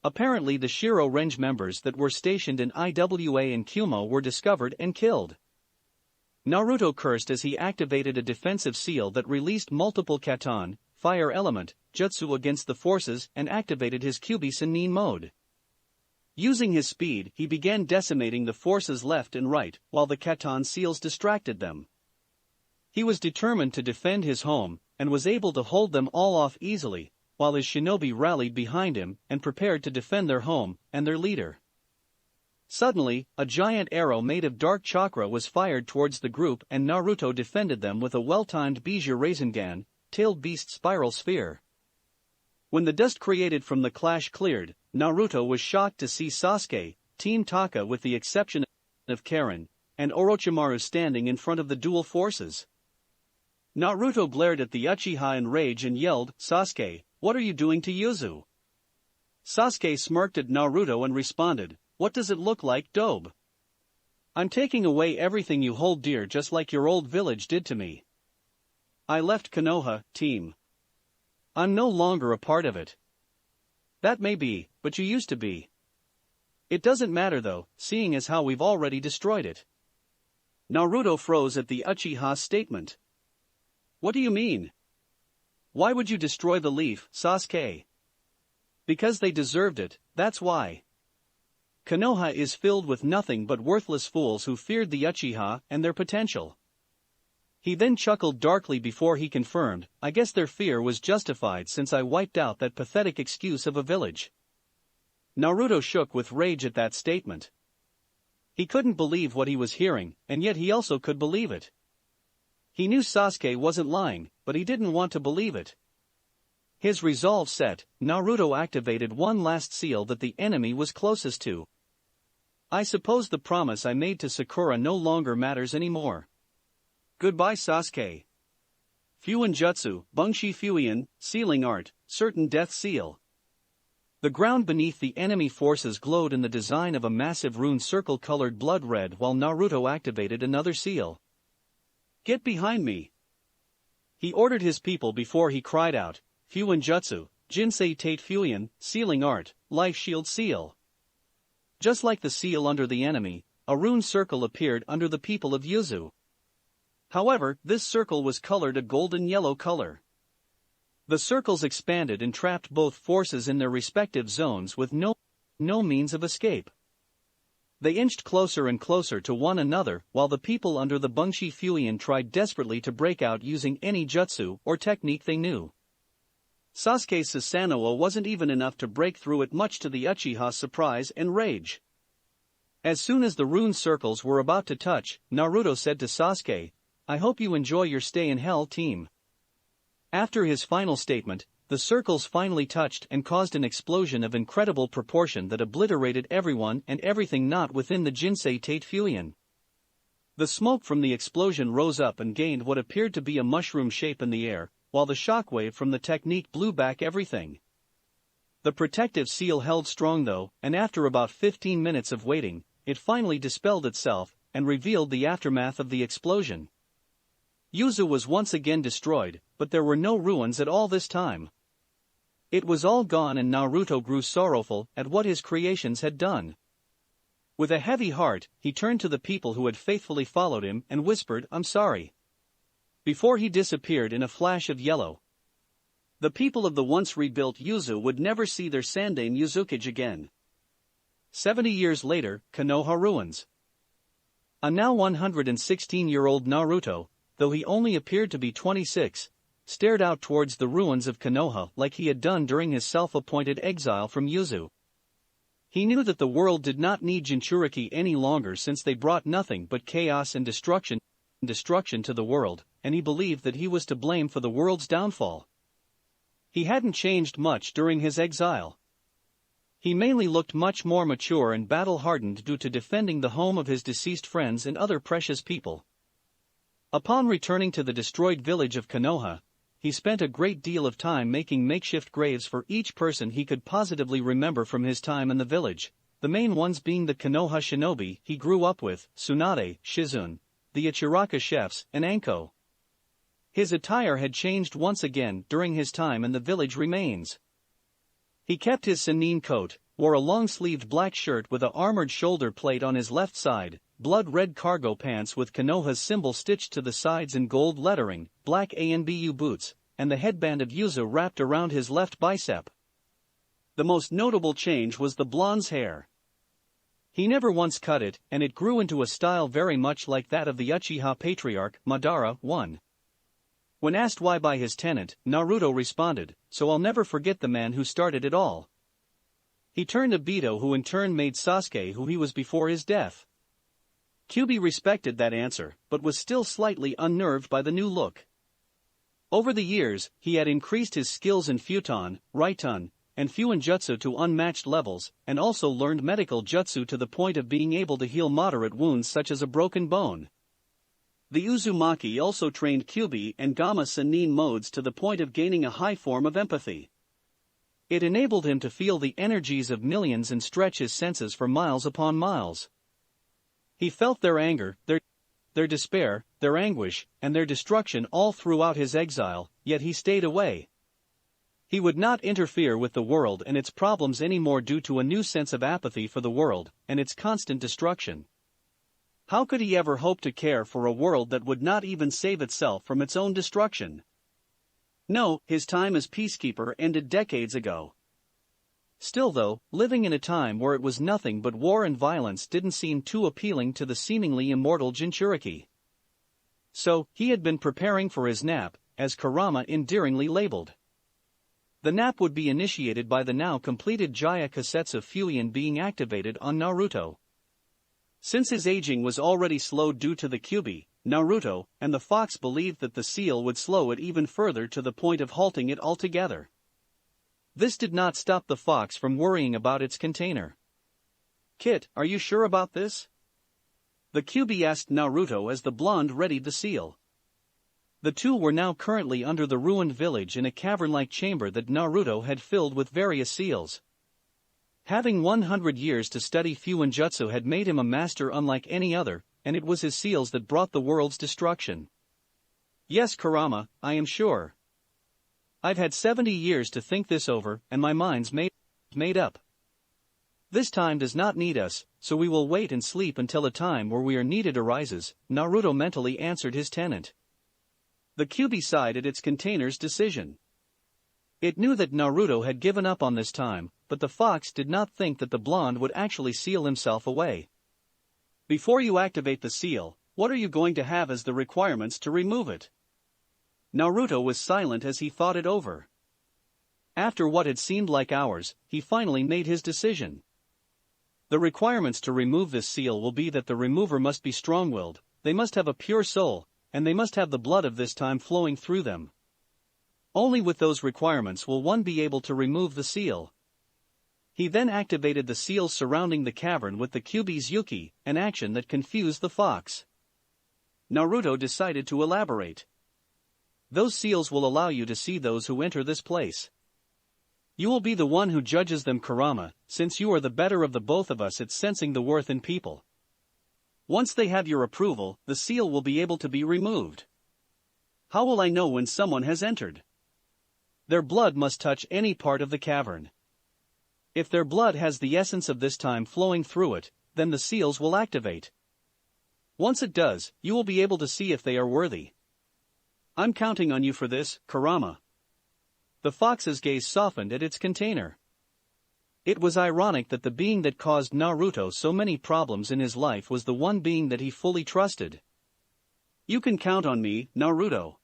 Apparently the Shiro Renji members that were stationed in Iwa and Kumo were discovered and killed. Naruto cursed as he activated a defensive seal that released multiple Katon, fire element, jutsu against the forces and activated his Kyubi Sennin mode. Using his speed, he began decimating the forces left and right, while the Katon seals distracted them. He was determined to defend his home, and was able to hold them all off easily, while his shinobi rallied behind him and prepared to defend their home and their leader. Suddenly, a giant arrow made of dark chakra was fired towards the group, and Naruto defended them with a well-timed Bijou Rasengan, tailed beast spiral sphere. When the dust created from the clash cleared, Naruto was shocked to see Sasuke, Team Taka with the exception of Karen, and Orochimaru standing in front of the dual forces. Naruto glared at the Uchiha in rage and yelled, "Sasuke, what are you doing to Yuzu?" Sasuke smirked at Naruto and responded, "What does it look like, Dobe? I'm taking away everything you hold dear just like your old village did to me. I left Konoha, team. I'm no longer a part of it." "That may be, but you used to be." "It doesn't matter though, seeing as how we've already destroyed it." Naruto froze at the Uchiha's statement. "What do you mean? Why would you destroy the leaf, Sasuke?" "Because they deserved it, that's why. Konoha is filled with nothing but worthless fools who feared the Uchiha and their potential." He then chuckled darkly before he confirmed, "I guess their fear was justified since I wiped out that pathetic excuse of a village." Naruto shook with rage at that statement. He couldn't believe what he was hearing, and yet he also could believe it. He knew Sasuke wasn't lying, but he didn't want to believe it. His resolve set, Naruto activated one last seal that the enemy was closest to. "I suppose the promise I made to Sakura no longer matters anymore. Goodbye, Sasuke. Fuin Jutsu, Bungshi Fuian, Sealing Art, Certain Death Seal." The ground beneath the enemy forces glowed in the design of a massive rune circle colored blood red while Naruto activated another seal. "Get behind me!" He ordered his people before he cried out, "Fuin Jutsu, Jinsei Tate Fuin, Sealing Art, Life Shield Seal." Just like the seal under the enemy, a rune circle appeared under the people of Yuzu. However, this circle was colored a golden yellow color. The circles expanded and trapped both forces in their respective zones with no means of escape. They inched closer and closer to one another while the people under the Bungshi Fuian tried desperately to break out using any jutsu or technique they knew. Sasuke Susanoo wasn't even enough to break through it, much to the Uchiha's surprise and rage. As soon as the rune circles were about to touch, Naruto said to Sasuke, "I hope you enjoy your stay in hell, team." After his final statement, the circles finally touched and caused an explosion of incredible proportion that obliterated everyone and everything not within the Jinsei Tate Fuian. The smoke from the explosion rose up and gained what appeared to be a mushroom shape in the air, while the shockwave from the technique blew back everything. The protective seal held strong though, and after about 15 minutes of waiting, it finally dispelled itself and revealed the aftermath of the explosion. Yuzu was once again destroyed, but there were no ruins at all this time. It was all gone and Naruto grew sorrowful at what his creations had done. With a heavy heart, he turned to the people who had faithfully followed him and whispered, "I'm sorry," before he disappeared in a flash of yellow. The people of the once rebuilt Yuzu would never see their Sandaime Uzukage again. 70 years later, Konoha ruins. A now 116-year-old Naruto, though he only appeared to be 26, stared out towards the ruins of Konoha like he had done during his self-appointed exile from Yuzu. He knew that the world did not need Jinchuriki any longer since they brought nothing but chaos and destruction to the world, and he believed that he was to blame for the world's downfall. He hadn't changed much during his exile. He mainly looked much more mature and battle-hardened due to defending the home of his deceased friends and other precious people. Upon returning to the destroyed village of Konoha, he spent a great deal of time making makeshift graves for each person he could positively remember from his time in the village, the main ones being the Konoha shinobi he grew up with, Tsunade, Shizune, the Ichiraka chefs, and Anko. His attire had changed once again during his time in the village remains. He kept his Sannin coat, wore a long-sleeved black shirt with a armored shoulder plate on his left side, blood-red cargo pants with Konoha's symbol stitched to the sides in gold lettering, black ANBU boots, and the headband of Yuzu wrapped around his left bicep. The most notable change was the blonde's hair. He never once cut it, and it grew into a style very much like that of the Uchiha patriarch, Madara I. When asked why by his tenant, Naruto responded, "So I'll never forget the man who started it all." He turned to Obito, who in turn made Sasuke who he was before his death. Kyuubi respected that answer, but was still slightly unnerved by the new look. Over the years, he had increased his skills in Futon, Raiton, and Fuin Jutsu to unmatched levels, and also learned medical jutsu to the point of being able to heal moderate wounds such as a broken bone. The Uzumaki also trained Kyuubi and Gamma Sannin modes to the point of gaining a high form of empathy. It enabled him to feel the energies of millions and stretch his senses for miles upon miles. He felt their anger, their despair, their anguish, and their destruction all throughout his exile, yet he stayed away. He would not interfere with the world and its problems anymore due to a new sense of apathy for the world and its constant destruction. How could he ever hope to care for a world that would not even save itself from its own destruction? No, his time as peacekeeper ended decades ago. Still though, living in a time where it was nothing but war and violence didn't seem too appealing to the seemingly immortal Jinchuriki. So, he had been preparing for his nap, as Kurama endearingly labeled. The nap would be initiated by the now completed Jaya Kasetsu Fuian being activated on Naruto. Since his aging was already slowed due to the Kyuubi, Naruto, and the fox believed that the seal would slow it even further to the point of halting it altogether. This did not stop the fox from worrying about its container. "Kit, are you sure about this?" the Kyuubi asked Naruto as the blonde readied the seal. The two were now currently under the ruined village in a cavern-like chamber that Naruto had filled with various seals. Having 100 years to study Fuinjutsu had made him a master unlike any other, and it was his seals that brought the world's destruction. Yes, Kurama, I am sure. I've had 70 years to think this over, and my mind's made up. This time does not need us, so we will wait and sleep until a time where we are needed arises, Naruto mentally answered his tenant. The Kyuubi sighed at its container's decision. It knew that Naruto had given up on this time, but the fox did not think that the blonde would actually seal himself away. Before you activate the seal, what are you going to have as the requirements to remove it? Naruto was silent as he thought it over. After what had seemed like hours, he finally made his decision. The requirements to remove this seal will be that the remover must be strong-willed, they must have a pure soul, and they must have the blood of this time flowing through them. Only with those requirements will one be able to remove the seal. He then activated the seals surrounding the cavern with the Kyuubi's Yuki, an action that confused the fox. Naruto decided to elaborate. Those seals will allow you to see those who enter this place. You will be the one who judges them, Kurama, since you are the better of the both of us at sensing the worth in people. Once they have your approval, the seal will be able to be removed. How will I know when someone has entered? Their blood must touch any part of the cavern. If their blood has the essence of this time flowing through it, then the seals will activate. Once it does, you will be able to see if they are worthy. I'm counting on you for this, Kurama. The fox's gaze softened at its container. It was ironic that the being that caused Naruto so many problems in his life was the one being that he fully trusted. You can count on me, Naruto.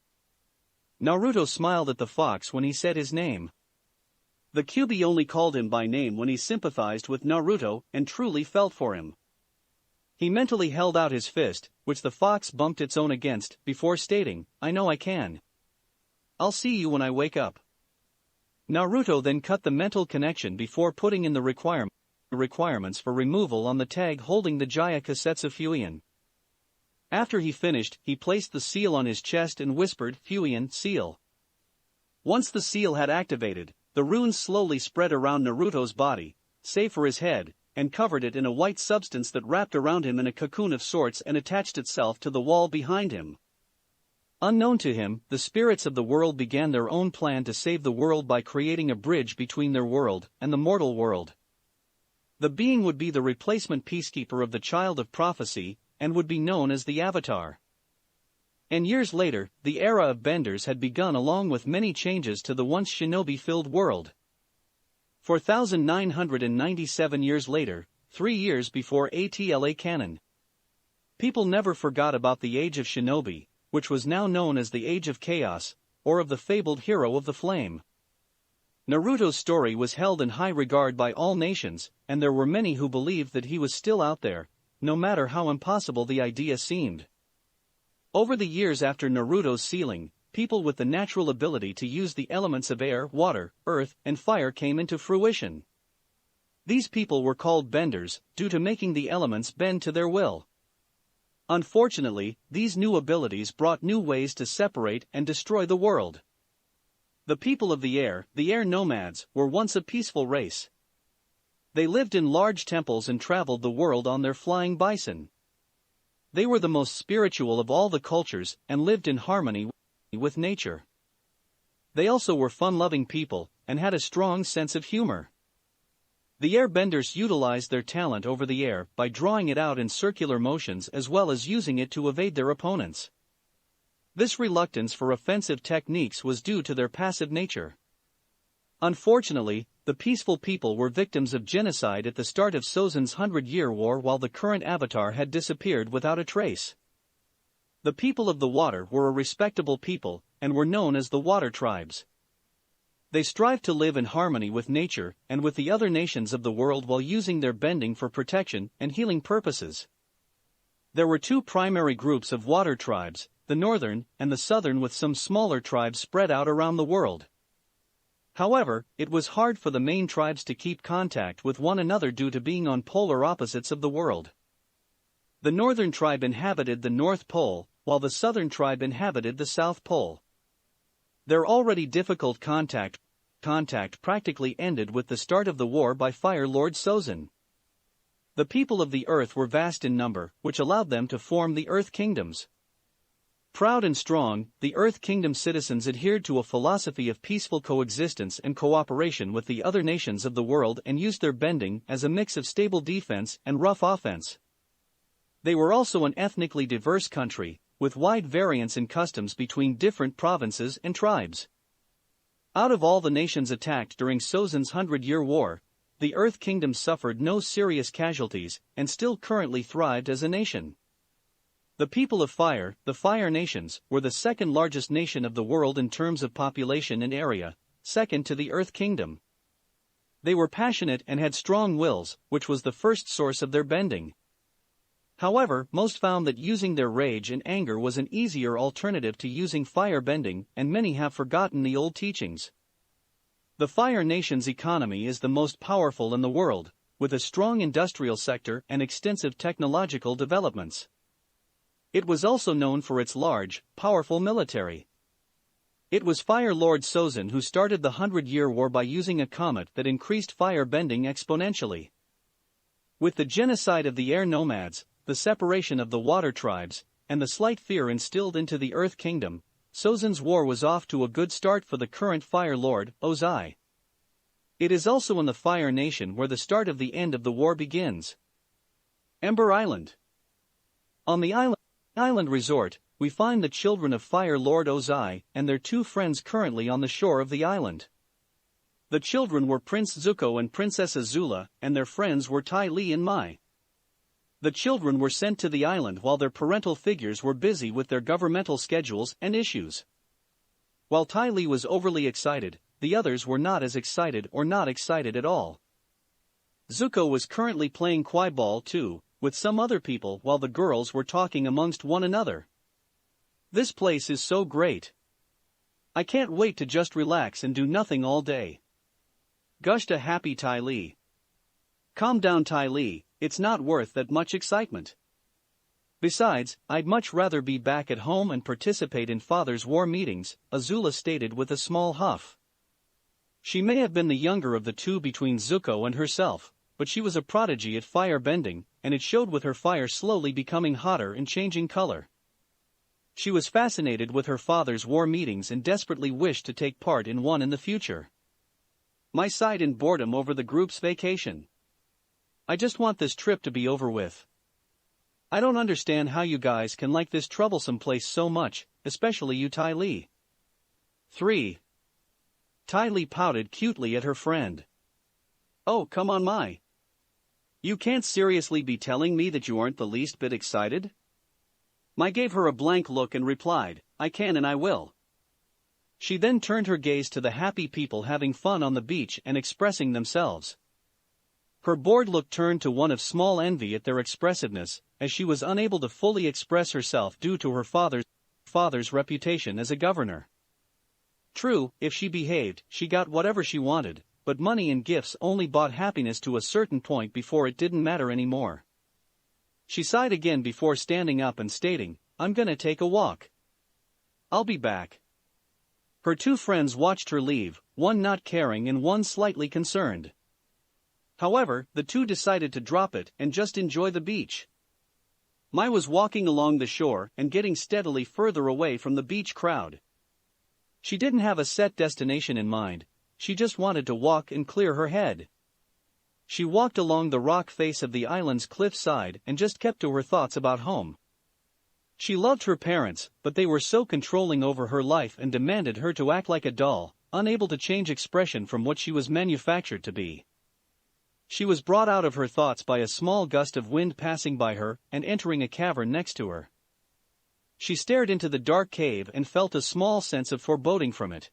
Naruto smiled at the fox when he said his name. The Kyuubi only called him by name when he sympathized with Naruto and truly felt for him. He mentally held out his fist, which the fox bumped its own against, before stating, I know I can. I'll see you when I wake up. Naruto then cut the mental connection before putting in the requirements for removal on the tag holding the Jaya Kasetsu Fuian. After he finished, he placed the seal on his chest and whispered, Fuian, seal. Once the seal had activated, the runes slowly spread around Naruto's body, save for his head, and covered it in a white substance that wrapped around him in a cocoon of sorts and attached itself to the wall behind him. Unknown to him, the spirits of the world began their own plan to save the world by creating a bridge between their world and the mortal world. The being would be the replacement peacekeeper of the Child of Prophecy, and would be known as the Avatar. And years later, the era of benders had begun along with many changes to the once shinobi-filled world. 4,997 years later, 3 years before Atla canon. People never forgot about the Age of Shinobi, which was now known as the Age of Chaos, or of the fabled Hero of the Flame. Naruto's story was held in high regard by all nations, and there were many who believed that he was still out there, no matter how impossible the idea seemed. Over the years after Naruto's sealing, people with the natural ability to use the elements of air, water, earth, and fire came into fruition. These people were called benders, due to making the elements bend to their will. Unfortunately, these new abilities brought new ways to separate and destroy the world. The people of the air nomads, were once a peaceful race. They lived in large temples and traveled the world on their flying bison. They were the most spiritual of all the cultures and lived in harmony with nature. They also were fun-loving people and had a strong sense of humor. The airbenders utilized their talent over the air by drawing it out in circular motions as well as using it to evade their opponents. This reluctance for offensive techniques was due to their passive nature. Unfortunately, the peaceful people were victims of genocide at the start of Sozin's 100-Year War while the current avatar had disappeared without a trace. The people of the water were a respectable people and were known as the water tribes. They strived to live in harmony with nature and with the other nations of the world while using their bending for protection and healing purposes. There were two primary groups of water tribes, the northern and the southern, with some smaller tribes spread out around the world. However, it was hard for the main tribes to keep contact with one another due to being on polar opposites of the world. The northern tribe inhabited the North Pole, while the southern tribe inhabited the South Pole. Their already difficult contact contact practically ended with the start of the war by Fire Lord Sozin. The people of the Earth were vast in number, which allowed them to form the Earth Kingdoms. Proud and strong, the Earth Kingdom citizens adhered to a philosophy of peaceful coexistence and cooperation with the other nations of the world and used their bending as a mix of stable defense and rough offense. They were also an ethnically diverse country, with wide variance in customs between different provinces and tribes. Out of all the nations attacked during Sozin's 100-Year War, the Earth Kingdom suffered no serious casualties and still currently thrived as a nation. The people of Fire, the Fire Nations, were the second largest nation of the world in terms of population and area, second to the Earth Kingdom. They were passionate and had strong wills, which was the first source of their bending. However, most found that using their rage and anger was an easier alternative to using fire bending, and many have forgotten the old teachings. The Fire Nation's economy is the most powerful in the world, with a strong industrial sector and extensive technological developments. It was also known for its large, powerful military. It was Fire Lord Sozin who started the 100-Year War by using a comet that increased fire bending exponentially. With the genocide of the air nomads, the separation of the water tribes, and the slight fear instilled into the Earth Kingdom, Sozin's war was off to a good start for the current Fire Lord, Ozai. It is also in the Fire Nation where the start of the end of the war begins. Ember Island. On the island resort, we find the children of Fire Lord Ozai and their two friends currently on the shore of the island. The children were Prince Zuko and Princess Azula, and their friends were Ty Lee and Mai. The children were sent to the island while their parental figures were busy with their governmental schedules and issues. While Ty Lee was overly excited, the others were not as excited or not excited at all. Zuko was currently playing Kwai Ball too, with some other people while the girls were talking amongst one another. This place is so great. I can't wait to just relax and do nothing all day. Gushed a happy Ty Lee. Calm down Ty Lee, it's not worth that much excitement. Besides, I'd much rather be back at home and participate in Father's war meetings, Azula stated with a small huff. She may have been the younger of the two between Zuko and herself, but she was a prodigy at fire bending, and it showed with her fire slowly becoming hotter and changing color. She was fascinated with her father's war meetings and desperately wished to take part in one in the future. My sighed in boredom over the group's vacation. I just want this trip to be over with. I don't understand how you guys can like this troublesome place so much, especially you Ty Lee. 3. Ty Lee pouted cutely at her friend. Oh, come on Mai. You can't seriously be telling me that you aren't the least bit excited? Mai gave her a blank look and replied, I can and I will. She then turned her gaze to the happy people having fun on the beach and expressing themselves. Her bored look turned to one of small envy at their expressiveness, as she was unable to fully express herself due to her father's reputation as a governor. True, if she behaved, she got whatever she wanted, but money and gifts only bought happiness to a certain point before it didn't matter anymore. She sighed again before standing up and stating, I'm gonna take a walk. I'll be back. Her two friends watched her leave, one not caring and one slightly concerned. However, the two decided to drop it and just enjoy the beach. Mai was walking along the shore and getting steadily further away from the beach crowd. She didn't have a set destination in mind, she just wanted to walk and clear her head. She walked along the rock face of the island's cliff side and just kept to her thoughts about home. She loved her parents, but they were so controlling over her life and demanded her to act like a doll, unable to change expression from what she was manufactured to be. She was brought out of her thoughts by a small gust of wind passing by her and entering a cavern next to her. She stared into the dark cave and felt a small sense of foreboding from it.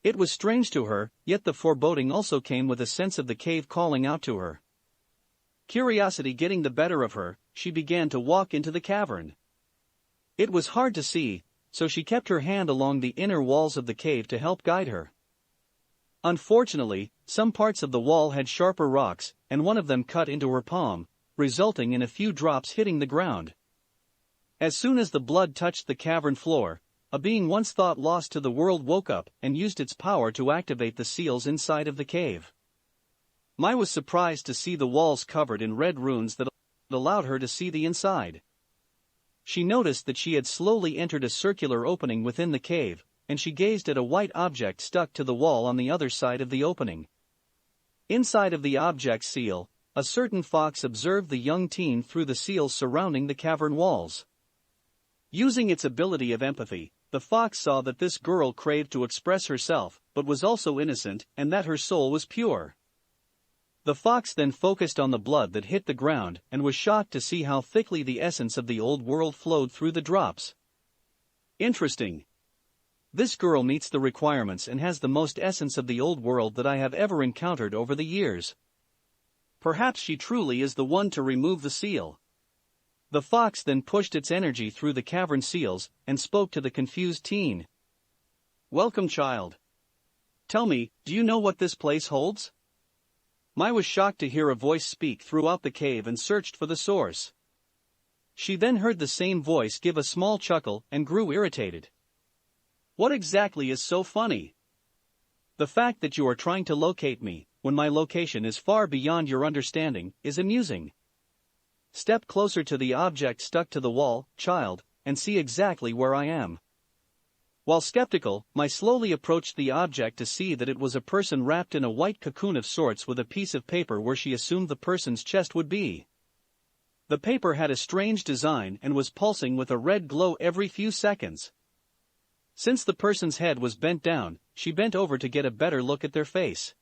It was strange to her, yet the foreboding also came with a sense of the cave calling out to her. Curiosity getting the better of her, she began to walk into the cavern. It was hard to see, so she kept her hand along the inner walls of the cave to help guide her. Unfortunately, some parts of the wall had sharper rocks, and one of them cut into her palm, resulting in a few drops hitting the ground. As soon as the blood touched the cavern floor, a being once thought lost to the world woke up and used its power to activate the seals inside of the cave. Mai was surprised to see the walls covered in red runes that allowed her to see the inside. She noticed that she had slowly entered a circular opening within the cave, and she gazed at a white object stuck to the wall on the other side of the opening. Inside of the object's seal, a certain fox observed the young teen through the seals surrounding the cavern walls. Using its ability of empathy, the fox saw that this girl craved to express herself, but was also innocent, and that her soul was pure. The fox then focused on the blood that hit the ground and was shocked to see how thickly the essence of the old world flowed through the drops. Interesting. This girl meets the requirements and has the most essence of the old world that I have ever encountered over the years. Perhaps she truly is the one to remove the seal. The fox then pushed its energy through the cavern seals and spoke to the confused teen. Welcome, child. Tell me, do you know what this place holds? Mai was shocked to hear a voice speak throughout the cave and searched for the source. She then heard the same voice give a small chuckle and grew irritated. What exactly is so funny? The fact that you are trying to locate me, when my location is far beyond your understanding, is amusing. Step closer to the object stuck to the wall, child, and see exactly where I am. While skeptical, Mai slowly approached the object to see that it was a person wrapped in a white cocoon of sorts with a piece of paper where she assumed the person's chest would be. The paper had a strange design and was pulsing with a red glow every few seconds. Since the person's head was bent down, she bent over to get a better look at their face.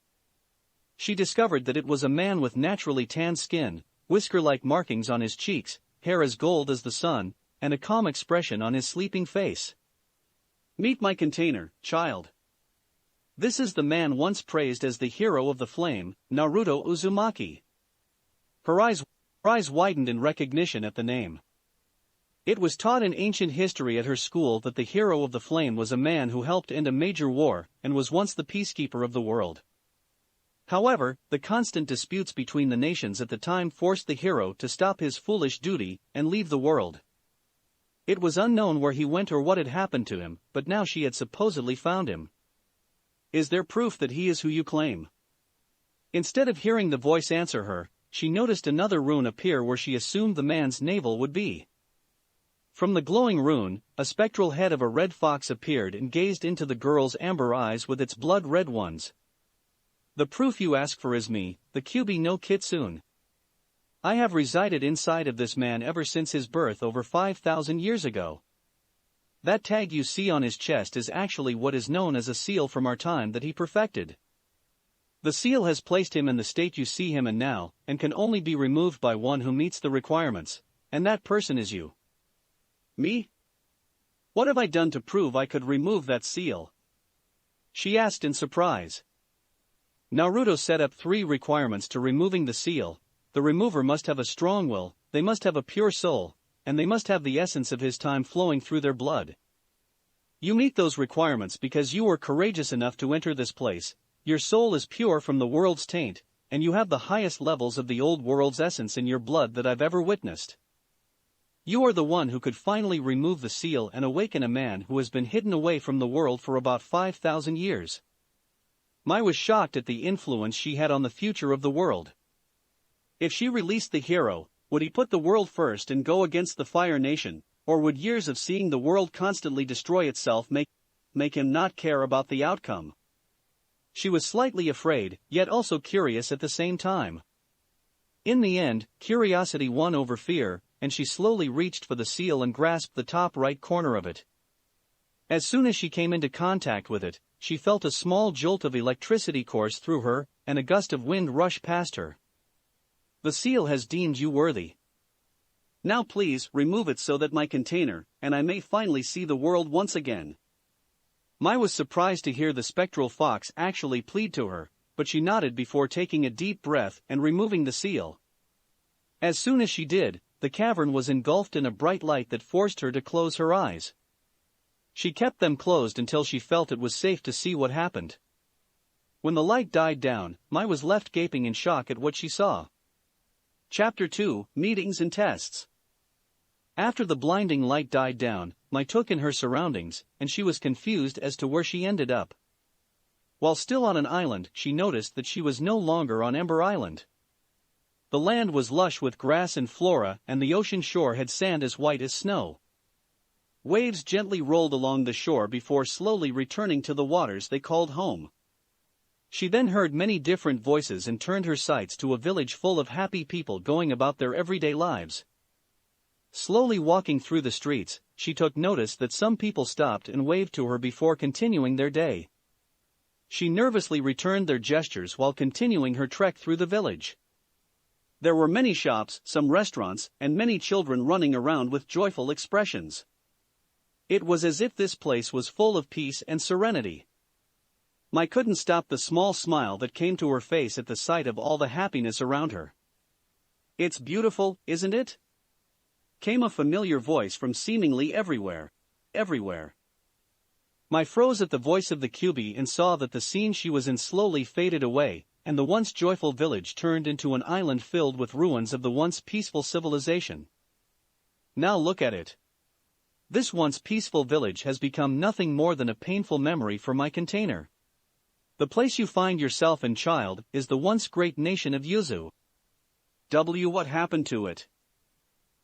She discovered that it was a man with naturally tanned skin, whisker-like markings on his cheeks, hair as gold as the sun, and a calm expression on his sleeping face. Meet my container, child. This is the man once praised as the hero of the flame, Naruto Uzumaki. Her eyes widened in recognition at the name. It was taught in ancient history at her school that the hero of the flame was a man who helped end a major war and was once the peacekeeper of the world. However, the constant disputes between the nations at the time forced the hero to stop his foolish duty and leave the world. It was unknown where he went or what had happened to him, but now she had supposedly found him. Is there proof that he is who you claim? Instead of hearing the voice answer her, she noticed another rune appear where she assumed the man's navel would be. From the glowing rune, a spectral head of a red fox appeared and gazed into the girl's amber eyes with its blood-red ones. The proof you ask for is me, the Kyubi no Kitsune. I have resided inside of this man ever since his birth over 5,000 years ago. That tag you see on his chest is actually what is known as a seal from our time that he perfected. The seal has placed him in the state you see him in now, and can only be removed by one who meets the requirements, and that person is you. Me? What have I done to prove I could remove that seal? She asked in surprise. Naruto set up 3 requirements to removing the seal. The remover must have a strong will, they must have a pure soul, and they must have the essence of his time flowing through their blood. You meet those requirements because you were courageous enough to enter this place, your soul is pure from the world's taint, and you have the highest levels of the old world's essence in your blood that I've ever witnessed. You are the one who could finally remove the seal and awaken a man who has been hidden away from the world for about 5,000 years. Mai was shocked at the influence she had on the future of the world. If she released the hero, would he put the world first and go against the Fire Nation, or would years of seeing the world constantly destroy itself make him not care about the outcome? She was slightly afraid, yet also curious at the same time. In the end, curiosity won over fear, and she slowly reached for the seal and grasped the top right corner of it. As soon as she came into contact with it, she felt a small jolt of electricity course through her, and a gust of wind rush past her. The seal has deemed you worthy. Now please remove it so that my container, and I may finally see the world once again. Mai was surprised to hear the spectral fox actually plead to her, but she nodded before taking a deep breath and removing the seal. As soon as she did, the cavern was engulfed in a bright light that forced her to close her eyes. She kept them closed until she felt it was safe to see what happened. When the light died down, Mai was left gaping in shock at what she saw. Chapter 2, Meetings and Tests. After the blinding light died down, Mai took in her surroundings, and she was confused as to where she ended up. While still on an island, she noticed that she was no longer on Ember Island. The land was lush with grass and flora, and the ocean shore had sand as white as snow. Waves gently rolled along the shore before slowly returning to the waters they called home. She then heard many different voices and turned her sights to a village full of happy people going about their everyday lives. Slowly walking through the streets, she took notice that some people stopped and waved to her before continuing their day. She nervously returned their gestures while continuing her trek through the village. There were many shops, some restaurants, and many children running around with joyful expressions. It was as if this place was full of peace and serenity. Mai couldn't stop the small smile that came to her face at the sight of all the happiness around her. "It's beautiful, isn't it?" came a familiar voice from seemingly everywhere. Everywhere. Mai froze at the voice of the QB and saw that the scene she was in slowly faded away, and the once joyful village turned into an island filled with ruins of the once peaceful civilization. Now look at it. This once peaceful village has become nothing more than a painful memory for my container. The place you find yourself in, child, is the once great nation of Yuzu. What happened to it?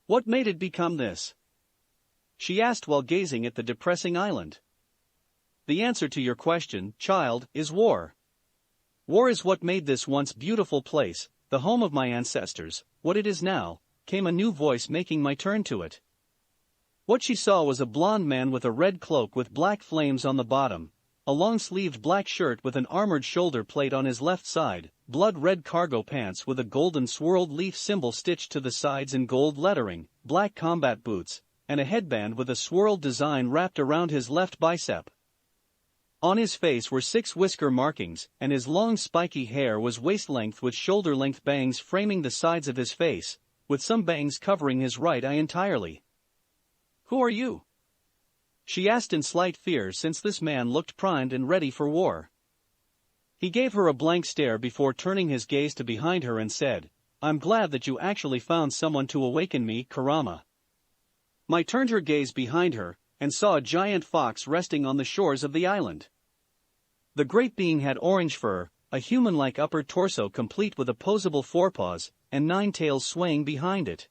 What made it become this? She asked while gazing at the depressing island. The answer to your question, child, is war. War is what made this once beautiful place, the home of my ancestors, what it is now, came a new voice making my turn to it. What she saw was a blond man with a red cloak with black flames on the bottom, a long-sleeved black shirt with an armored shoulder plate on his left side, blood-red cargo pants with a golden swirled leaf symbol stitched to the sides in gold lettering, black combat boots, and a headband with a swirled design wrapped around his left bicep. On his face were 6 whisker markings, and his long spiky hair was waist-length with shoulder-length bangs framing the sides of his face, with some bangs covering his right eye entirely. "Who are you?" she asked in slight fear, since this man looked primed and ready for war. He gave her a blank stare before turning his gaze to behind her and said, "I'm glad that you actually found someone to awaken me, Kurama." Mai turned her gaze behind her, and saw a giant fox resting on the shores of the island. The great being had orange fur, a human-like upper torso complete with opposable forepaws, and 9 tails swaying behind it.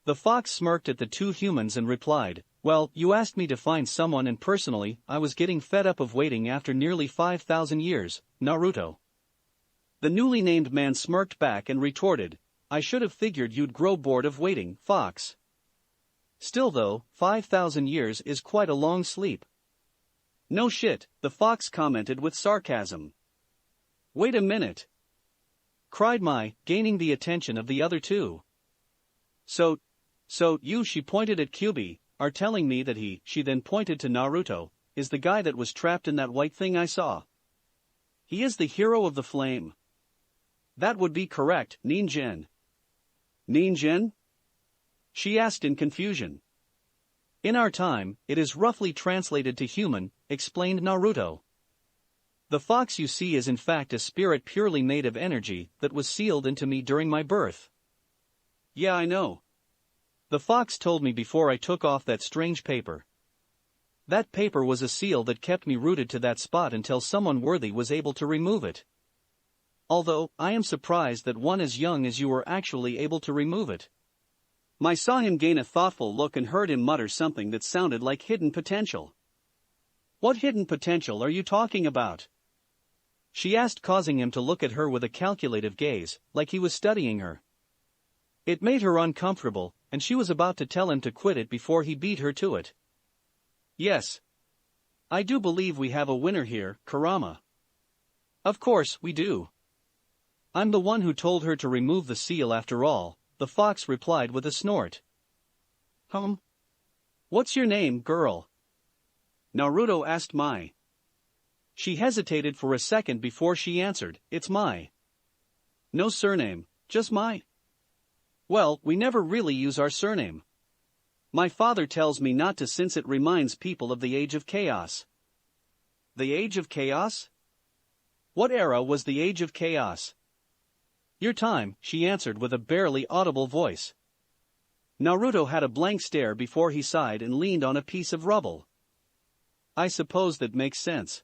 The fox smirked at the 2 humans and replied, "Well, you asked me to find someone, and personally, I was getting fed up of waiting after nearly 5,000 years, Naruto." The newly named man smirked back and retorted, "I should have figured you'd grow bored of waiting, fox. Still though, 5,000 years is quite a long sleep." "No shit," the fox commented with sarcasm. "Wait a minute," cried Mai, gaining the attention of the other 2. So you," she pointed at Kyubi, "are telling me that she then pointed to Naruto, is the guy that was trapped in that white thing I saw. He is the hero of the flame." "That would be correct, Ninjen." "Ninjen?" she asked in confusion. "In our time, it is roughly translated to human," explained Naruto. "The fox you see is in fact a spirit purely made of energy that was sealed into me during my birth." "Yeah, I know. The fox told me before I took off that strange paper. That paper was a seal that kept me rooted to that spot until someone worthy was able to remove it. Although, I am surprised that one as young as you were actually able to remove it." Mai saw him gain a thoughtful look and heard him mutter something that sounded like hidden potential. "What hidden potential are you talking about?" she asked, causing him to look at her with a calculative gaze, like he was studying her. It made her uncomfortable, and she was about to tell him to quit it before he beat her to it. "Yes. I do believe we have a winner here, Kurama." "Of course, we do. I'm the one who told her to remove the seal after all," the fox replied with a snort. What's your name, girl?" Naruto asked Mai. She hesitated for a second before she answered, "It's Mai." "No surname, just Mai?" "Well, we never really use our surname. My father tells me not to since it reminds people of the Age of Chaos." "The Age of Chaos? What era was the Age of Chaos?" "Your time," she answered with a barely audible voice. Naruto had a blank stare before he sighed and leaned on a piece of rubble. I suppose that makes sense.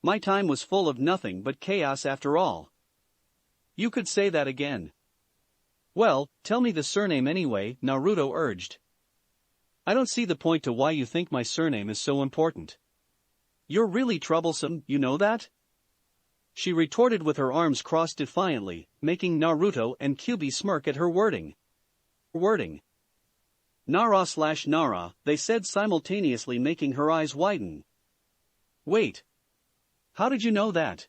My time was full of nothing but chaos after all. You could say that again. Well, tell me the surname anyway, Naruto urged. I don't see the point to why you think my surname is so important. You're really troublesome, you know that? She retorted with her arms crossed defiantly, making Naruto and Kyuubi smirk at her wording. Nara/Nara, they said simultaneously, making her eyes widen. Wait. How did you know that?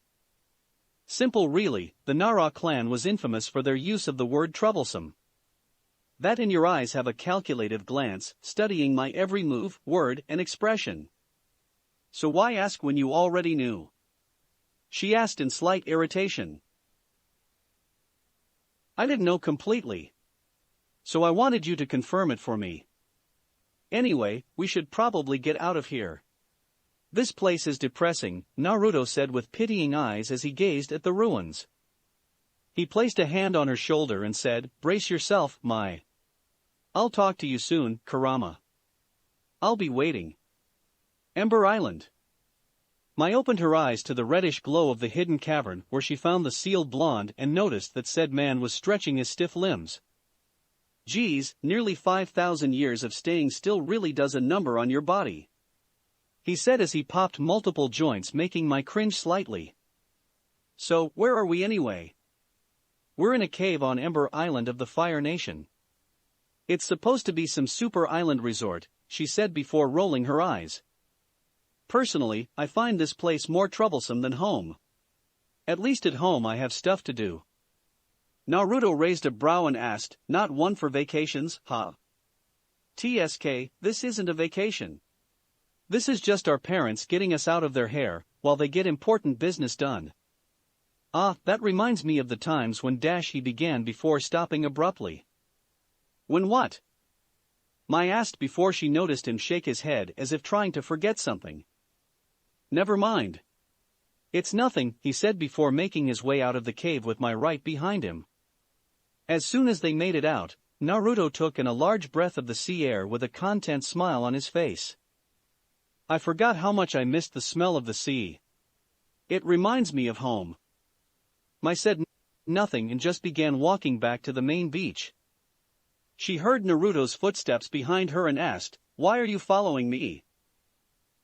Simple really, the Nara clan was infamous for their use of the word troublesome. That and your eyes have a calculative glance, studying my every move, word, and expression. So why ask when you already knew? She asked in slight irritation. I didn't know completely. So I wanted you to confirm it for me. Anyway, we should probably get out of here. This place is depressing, Naruto said with pitying eyes as he gazed at the ruins. He placed a hand on her shoulder and said, brace yourself, Mai. I'll talk to you soon, Kurama. I'll be waiting. Ember Island. Mai opened her eyes to the reddish glow of the hidden cavern where she found the sealed blonde and noticed that said man was stretching his stiff limbs. Geez, nearly 5,000 years of staying still really does a number on your body. He said as he popped multiple joints, making Mai cringe slightly. So, where are we anyway? We're in a cave on Ember Island of the Fire Nation. It's supposed to be some super island resort, she said before rolling her eyes. Personally, I find this place more troublesome than home. At least at home I have stuff to do. Naruto raised a brow and asked, not one for vacations, huh? TSK, this isn't a vacation. This is just our parents getting us out of their hair, while they get important business done. Ah, that reminds me of the times when he began before stopping abruptly. When what? Mai asked before she noticed him shake his head as if trying to forget something. Never mind. It's nothing, he said before making his way out of the cave with Mai right behind him. As soon as they made it out, Naruto took in a large breath of the sea air with a content smile on his face. I forgot how much I missed the smell of the sea. It reminds me of home. Mai said nothing and just began walking back to the main beach. She heard Naruto's footsteps behind her and asked, why are you following me?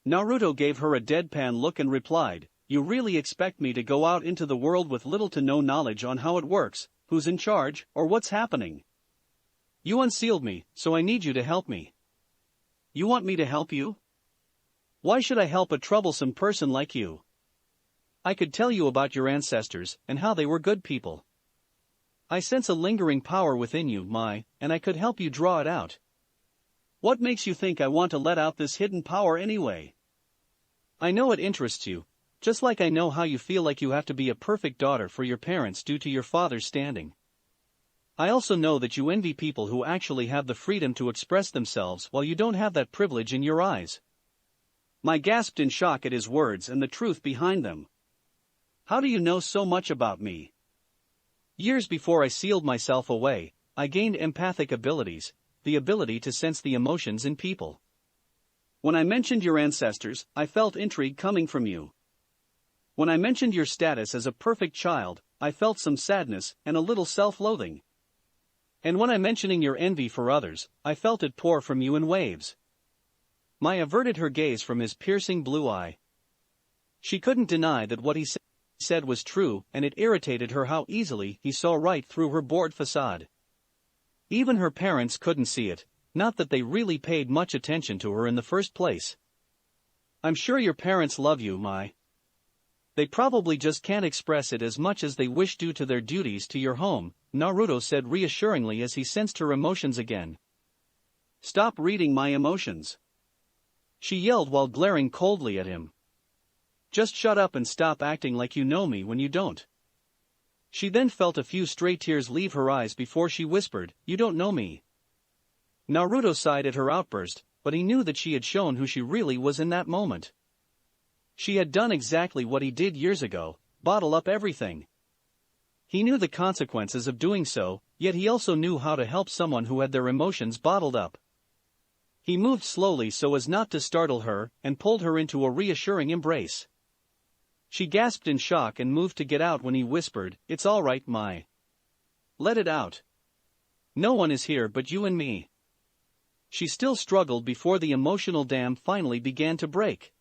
Naruto gave her a deadpan look and replied, you really expect me to go out into the world with little to no knowledge on how it works, who's in charge, or what's happening? You unsealed me, so I need you to help me. You want me to help you? Why should I help a troublesome person like you? I could tell you about your ancestors and how they were good people. I sense a lingering power within you, Mai, and I could help you draw it out. What makes you think I want to let out this hidden power anyway? I know it interests you, just like I know how you feel like you have to be a perfect daughter for your parents due to your father's standing. I also know that you envy people who actually have the freedom to express themselves while you don't have that privilege in your eyes. Mai gasped in shock at his words and the truth behind them. How do you know so much about me? Years before I sealed myself away, I gained empathic abilities, the ability to sense the emotions in people. When I mentioned your ancestors, I felt intrigue coming from you. When I mentioned your status as a perfect child, I felt some sadness and a little self-loathing. And when I'm mentioning your envy for others, I felt it pour from you in waves. Mai averted her gaze from his piercing blue eye. She couldn't deny that what he said was true, and it irritated her how easily he saw right through her bored facade. Even her parents couldn't see it, not that they really paid much attention to her in the first place. I'm sure your parents love you, Mai. They probably just can't express it as much as they wish due to their duties to your home, Naruto said reassuringly as he sensed her emotions again. Stop reading my emotions. She yelled while glaring coldly at him. Just shut up and stop acting like you know me when you don't. She then felt a few stray tears leave her eyes before she whispered, you don't know me. Naruto sighed at her outburst, but he knew that she had shown who she really was in that moment. She had done exactly what he did years ago, bottle up everything. He knew the consequences of doing so, Yet he also knew how to help someone who had their emotions bottled up. He moved slowly so as not to startle her, and pulled her into a reassuring embrace. She gasped in shock and moved to get out when he whispered, "It's all right, Mai. Let it out. No one is here but you and me." She still struggled before the emotional dam finally began to break.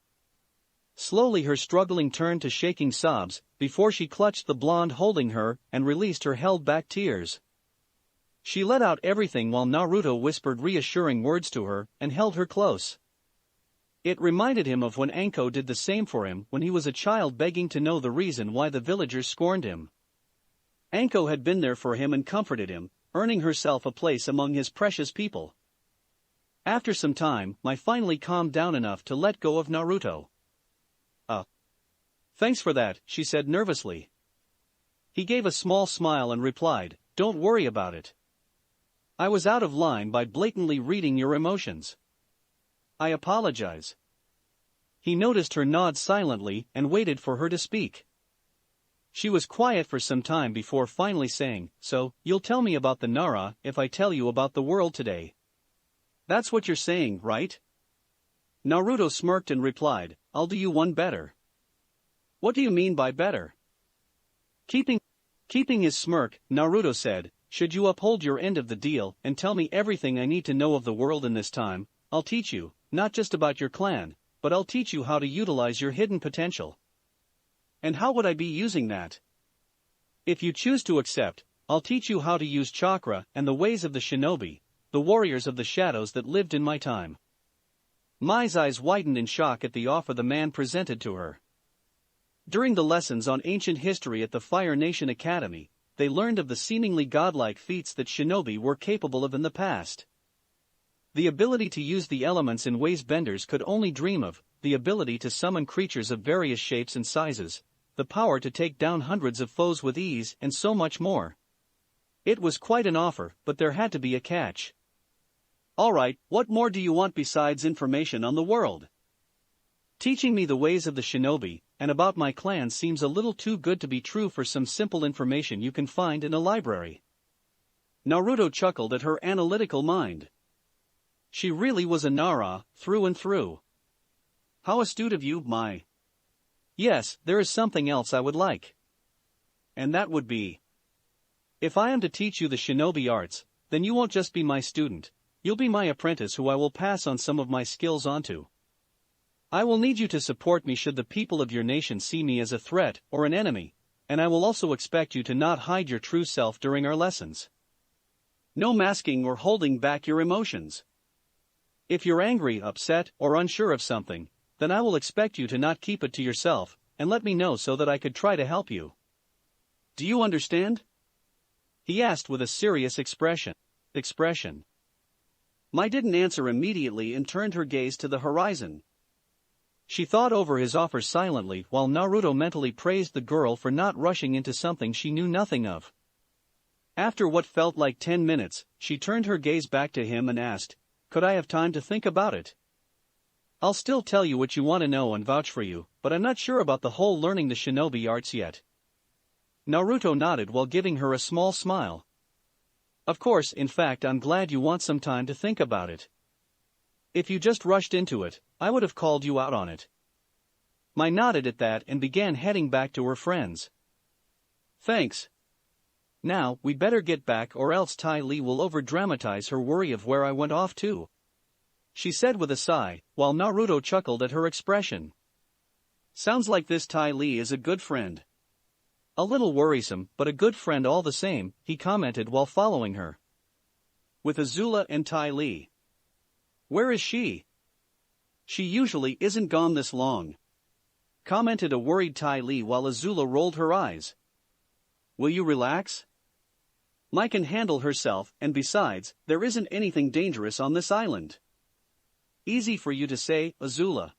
Slowly her struggling turned to shaking sobs, before she clutched the blonde holding her and released her held-back tears. She let out everything while Naruto whispered reassuring words to her and held her close. It reminded him of when Anko did the same for him when he was a child, begging to know the reason why the villagers scorned him. Anko had been there for him and comforted him, earning herself a place among his precious people. After some time, Mai finally calmed down enough to let go of Naruto. Thanks for that," she said nervously. He gave a small smile and replied, "Don't worry about it. I was out of line by blatantly reading your emotions. I apologize." He noticed her nod silently and waited for her to speak. She was quiet for some time before finally saying, "So, you'll tell me about the Nara if I tell you about the world today. That's what you're saying, right?" Naruto smirked and replied, "I'll do you one better." "What do you mean by better?" Keeping his smirk, Naruto said, "Should you uphold your end of the deal and tell me everything I need to know of the world in this time, I'll teach you, not just about your clan, but I'll teach you how to utilize your hidden potential." "And how would I be using that?" "If you choose to accept, I'll teach you how to use chakra and the ways of the shinobi, the warriors of the shadows that lived in my time." Mai's eyes widened in shock at the offer the man presented to her. During the lessons on ancient history at the Fire Nation Academy, they learned of the seemingly godlike feats that shinobi were capable of in the past. The ability to use the elements in ways benders could only dream of, the ability to summon creatures of various shapes and sizes, the power to take down hundreds of foes with ease, and so much more. It was quite an offer, but there had to be a catch. "All right, what more do you want besides information on the world?" "Teaching me the ways of the shinobi and about my clan seems a little too good to be true for some simple information you can find in a library." Naruto chuckled at her analytical mind. She really was a Nara, through and through. "How astute of you, Mai. Yes, there is something else I would like. And that would be, if I am to teach you the shinobi arts, then you won't just be my student, you'll be my apprentice who I will pass on some of my skills onto. I will need you to support me should the people of your nation see me as a threat or an enemy, and I will also expect you to not hide your true self during our lessons. No masking or holding back your emotions. If you're angry, upset, or unsure of something, then I will expect you to not keep it to yourself, and let me know so that I could try to help you. Do you understand?" he asked with a serious expression. Mai didn't answer immediately and turned her gaze to the horizon. She thought over his offer silently while Naruto mentally praised the girl for not rushing into something she knew nothing of. After what felt like 10 minutes, she turned her gaze back to him and asked, "Could I have time to think about it? I'll still tell you what you want to know and vouch for you, but I'm not sure about the whole learning the shinobi arts yet." Naruto nodded while giving her a small smile. "Of course, in fact, I'm glad you want some time to think about it. If you just rushed into it, I would have called you out on it." Mai nodded at that and began heading back to her friends. "Thanks. Now, we'd better get back or else Tai Li will over-dramatize her worry of where I went off to," she said with a sigh, while Naruto chuckled at her expression. "Sounds like this Tai Li is a good friend." "A little worrisome, but a good friend all the same," he commented while following her. "With Azula and Tai Li. Where is she?" "She usually isn't gone this long," commented a worried Tai Li while Azula rolled her eyes. "Will you relax? Mai can handle herself, and besides, there isn't anything dangerous on this island." "Easy for you to say, Azula.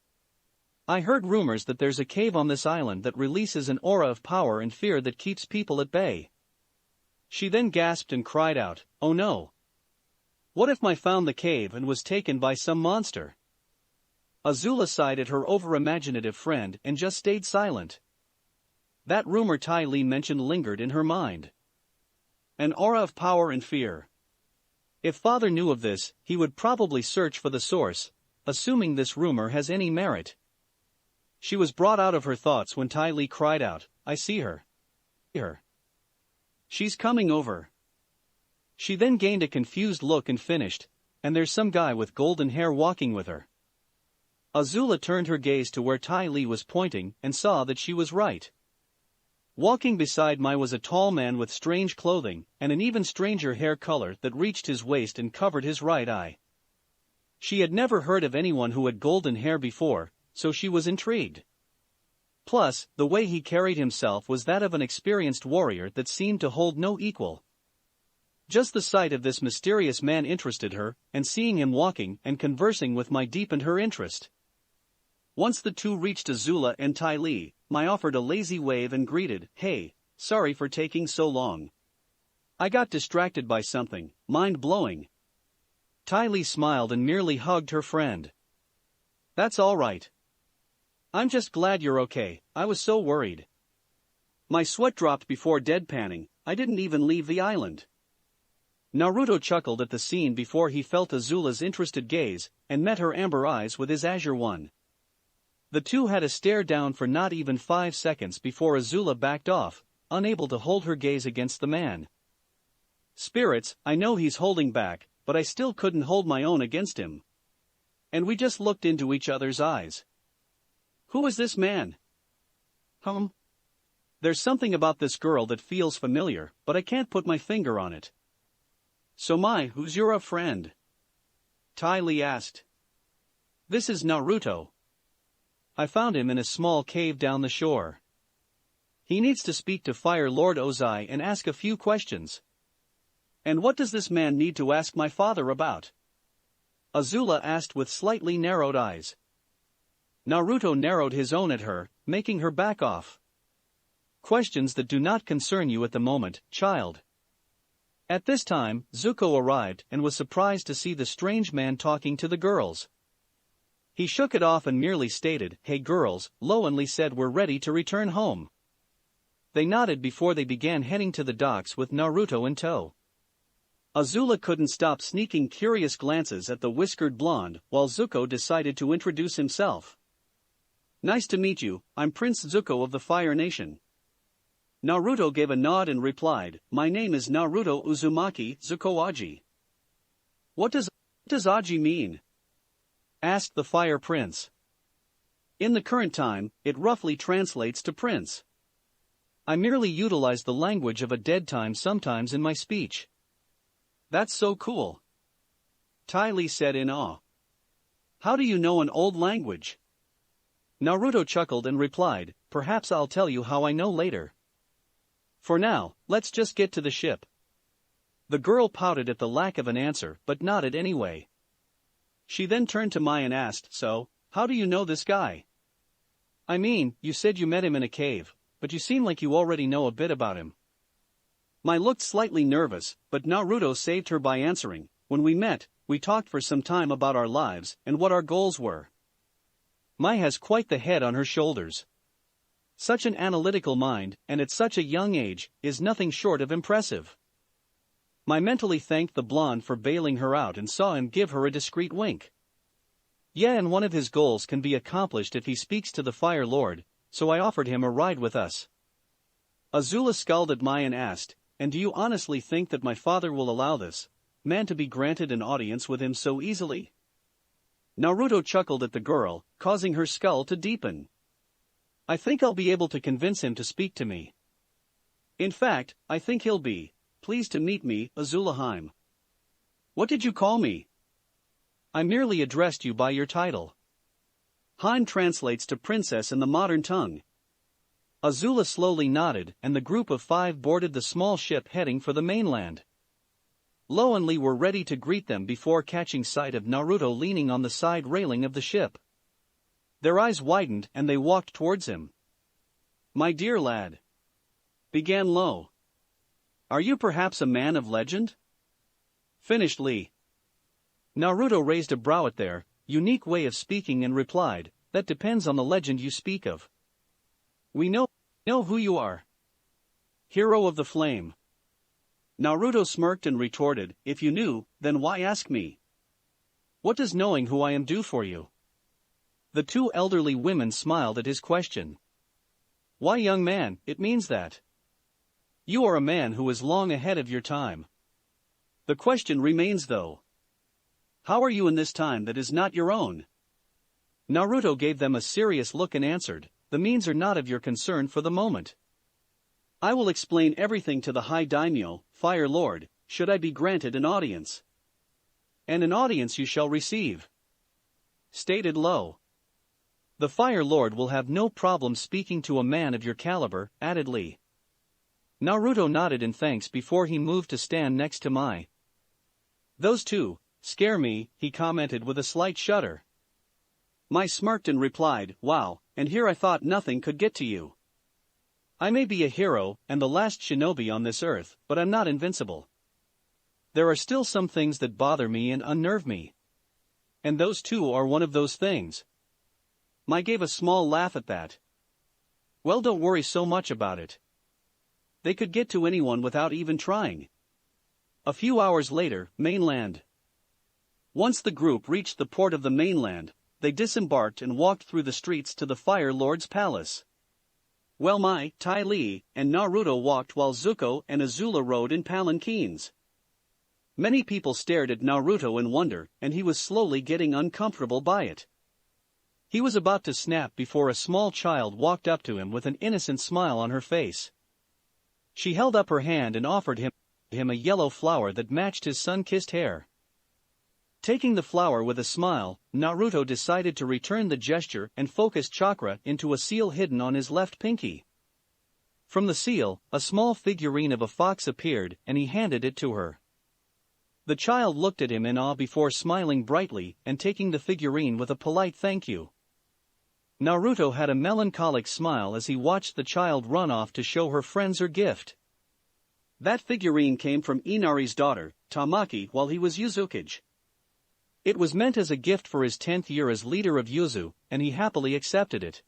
I heard rumors that there's a cave on this island that releases an aura of power and fear that keeps people at bay." She then gasped and cried out, "Oh no! What if Mai found the cave and was taken by some monster?" Azula sighed at her over-imaginative friend and just stayed silent. That rumor Tai Li mentioned lingered in her mind. an aura of power and fear. If father knew of this, he would probably search for the source, assuming this rumor has any merit. She was brought out of her thoughts when Ty Lee cried out, "I see her. She's coming over." She then gained a confused look and finished, "And there's some guy with golden hair walking with her." Azula turned her gaze to where Ty Lee was pointing and saw that she was right. Walking beside Mai was a tall man with strange clothing and an even stranger hair color that reached his waist and covered his right eye. She had never heard of anyone who had golden hair before, so she was intrigued. Plus, the way he carried himself was that of an experienced warrior that seemed to hold no equal. Just the sight of this mysterious man interested her, and seeing him walking and conversing with Mai deepened her interest. Once the two reached Azula and Ty Lee, Mai offered a lazy wave and greeted, "Hey, sorry for taking so long. I got distracted by something, mind-blowing." Ty Lee smiled and merely hugged her friend. "That's all right. I'm just glad you're okay, I was so worried." My sweat dropped before deadpanning, "I didn't even leave the island." Naruto chuckled at the scene before he felt Azula's interested gaze, and met her amber eyes with his azure one. The two had a stare down for not even 5 seconds before Azula backed off, unable to hold her gaze against the man. "Spirits, I know he's holding back, but I still couldn't hold my own against him." And we just looked into each other's eyes. "Who is this man?" There's something about this girl that feels familiar, but I can't put my finger on it." "So Mai, who's your friend?" Ty Lee asked. "This is Naruto. I found him in a small cave down the shore. He needs to speak to Fire Lord Ozai and ask a few questions." "And what does this man need to ask my father about?" Azula asked with slightly narrowed eyes. Naruto narrowed his own at her, making her back off. "Questions that do not concern you at the moment, child." At this time, Zuko arrived and was surprised to see the strange man talking to the girls. He shook it off and merely stated, "Hey girls, Lowenly said we're ready to return home." They nodded before they began heading to the docks with Naruto in tow. Azula couldn't stop sneaking curious glances at the whiskered blonde while Zuko decided to introduce himself. "Nice to meet you, I'm Prince Zuko of the Fire Nation." Naruto gave a nod and replied, "My name is Naruto Uzumaki Zuko Aji." What does Aji mean?" asked the Fire Prince. "In the current time, it roughly translates to prince. I merely utilize the language of a dead time sometimes in my speech." "That's so cool," Ty Lee said in awe. "How do you know an old language?" Naruto chuckled and replied, "Perhaps I'll tell you how I know later. For now, let's just get to the ship." The girl pouted at the lack of an answer but nodded anyway. She then turned to Mai and asked, "So, how do you know this guy? I mean, you said you met him in a cave, but you seem like you already know a bit about him." Mai looked slightly nervous, but Naruto saved her by answering, "When we met, we talked for some time about our lives and what our goals were." Mai has quite the head on her shoulders. Such an analytical mind, and at such a young age, is nothing short of impressive. Mai mentally thanked the blonde for bailing her out and saw him give her a discreet wink. Yeah, and one of his goals can be accomplished if he speaks to the Fire Lord, so I offered him a ride with us. Azula scowled at Mai and asked, "And do you honestly think that my father will allow this man to be granted an audience with him so easily?" Naruto chuckled at the girl, causing her skull to deepen. "I think I'll be able to convince him to speak to me. In fact, I think he'll be pleased to meet me, Azulaheim." "What did you call me?" "I merely addressed you by your title." Heim translates to princess in the modern tongue. Azula slowly nodded and the group of 5 boarded the small ship heading for the mainland. Lo and Lee were ready to greet them before catching sight of Naruto leaning on the side railing of the ship. Their eyes widened and they walked towards him. "My dear lad," began Lo. "Are you perhaps a man of legend?" finished Lee. Naruto raised a brow at their unique way of speaking and replied, "That depends on the legend you speak of. We know who you are. Hero of the Flame." Naruto smirked and retorted, "If you knew, then why ask me? What does knowing who I am do for you?" The two elderly women smiled at his question. "Why, young man, it means that you are a man who is long ahead of your time. The question remains though. How are you in this time that is not your own?" Naruto gave them a serious look and answered, "The means are not of your concern for the moment. I will explain everything to the High Daimyo, Fire Lord, should I be granted an audience. And an audience you shall receive," stated Lo. "The Fire Lord will have no problem speaking to a man of your caliber," added Lee. Naruto nodded in thanks before he moved to stand next to Mai. "Those two scare me," he commented with a slight shudder. Mai smirked and replied, "Wow, and here I thought nothing could get to you. I may be a hero and the last shinobi on this earth, but I'm not invincible. There are still some things that bother me and unnerve me. And those two are one of those things." Mai gave a small laugh at that. "Well, don't worry so much about it. They could get to anyone without even trying." A few hours later, mainland. Once the group reached the port of the mainland, they disembarked and walked through the streets to the Fire Lord's palace. Well, Mai, Tai Li, and Naruto walked while Zuko and Azula rode in palanquins. Many people stared at Naruto in wonder, and he was slowly getting uncomfortable by it. He was about to snap before a small child walked up to him with an innocent smile on her face. She held up her hand and offered him a yellow flower that matched his sun-kissed hair. Taking the flower with a smile, Naruto decided to return the gesture and focus chakra into a seal hidden on his left pinky. From the seal, a small figurine of a fox appeared and he handed it to her. The child looked at him in awe before smiling brightly and taking the figurine with a polite thank you. Naruto had a melancholic smile as he watched the child run off to show her friends her gift. That figurine came from Inari's daughter, Tamaki, while he was Uzukage. It was meant as a gift for his 10th year as leader of Yuzu, and he happily accepted it.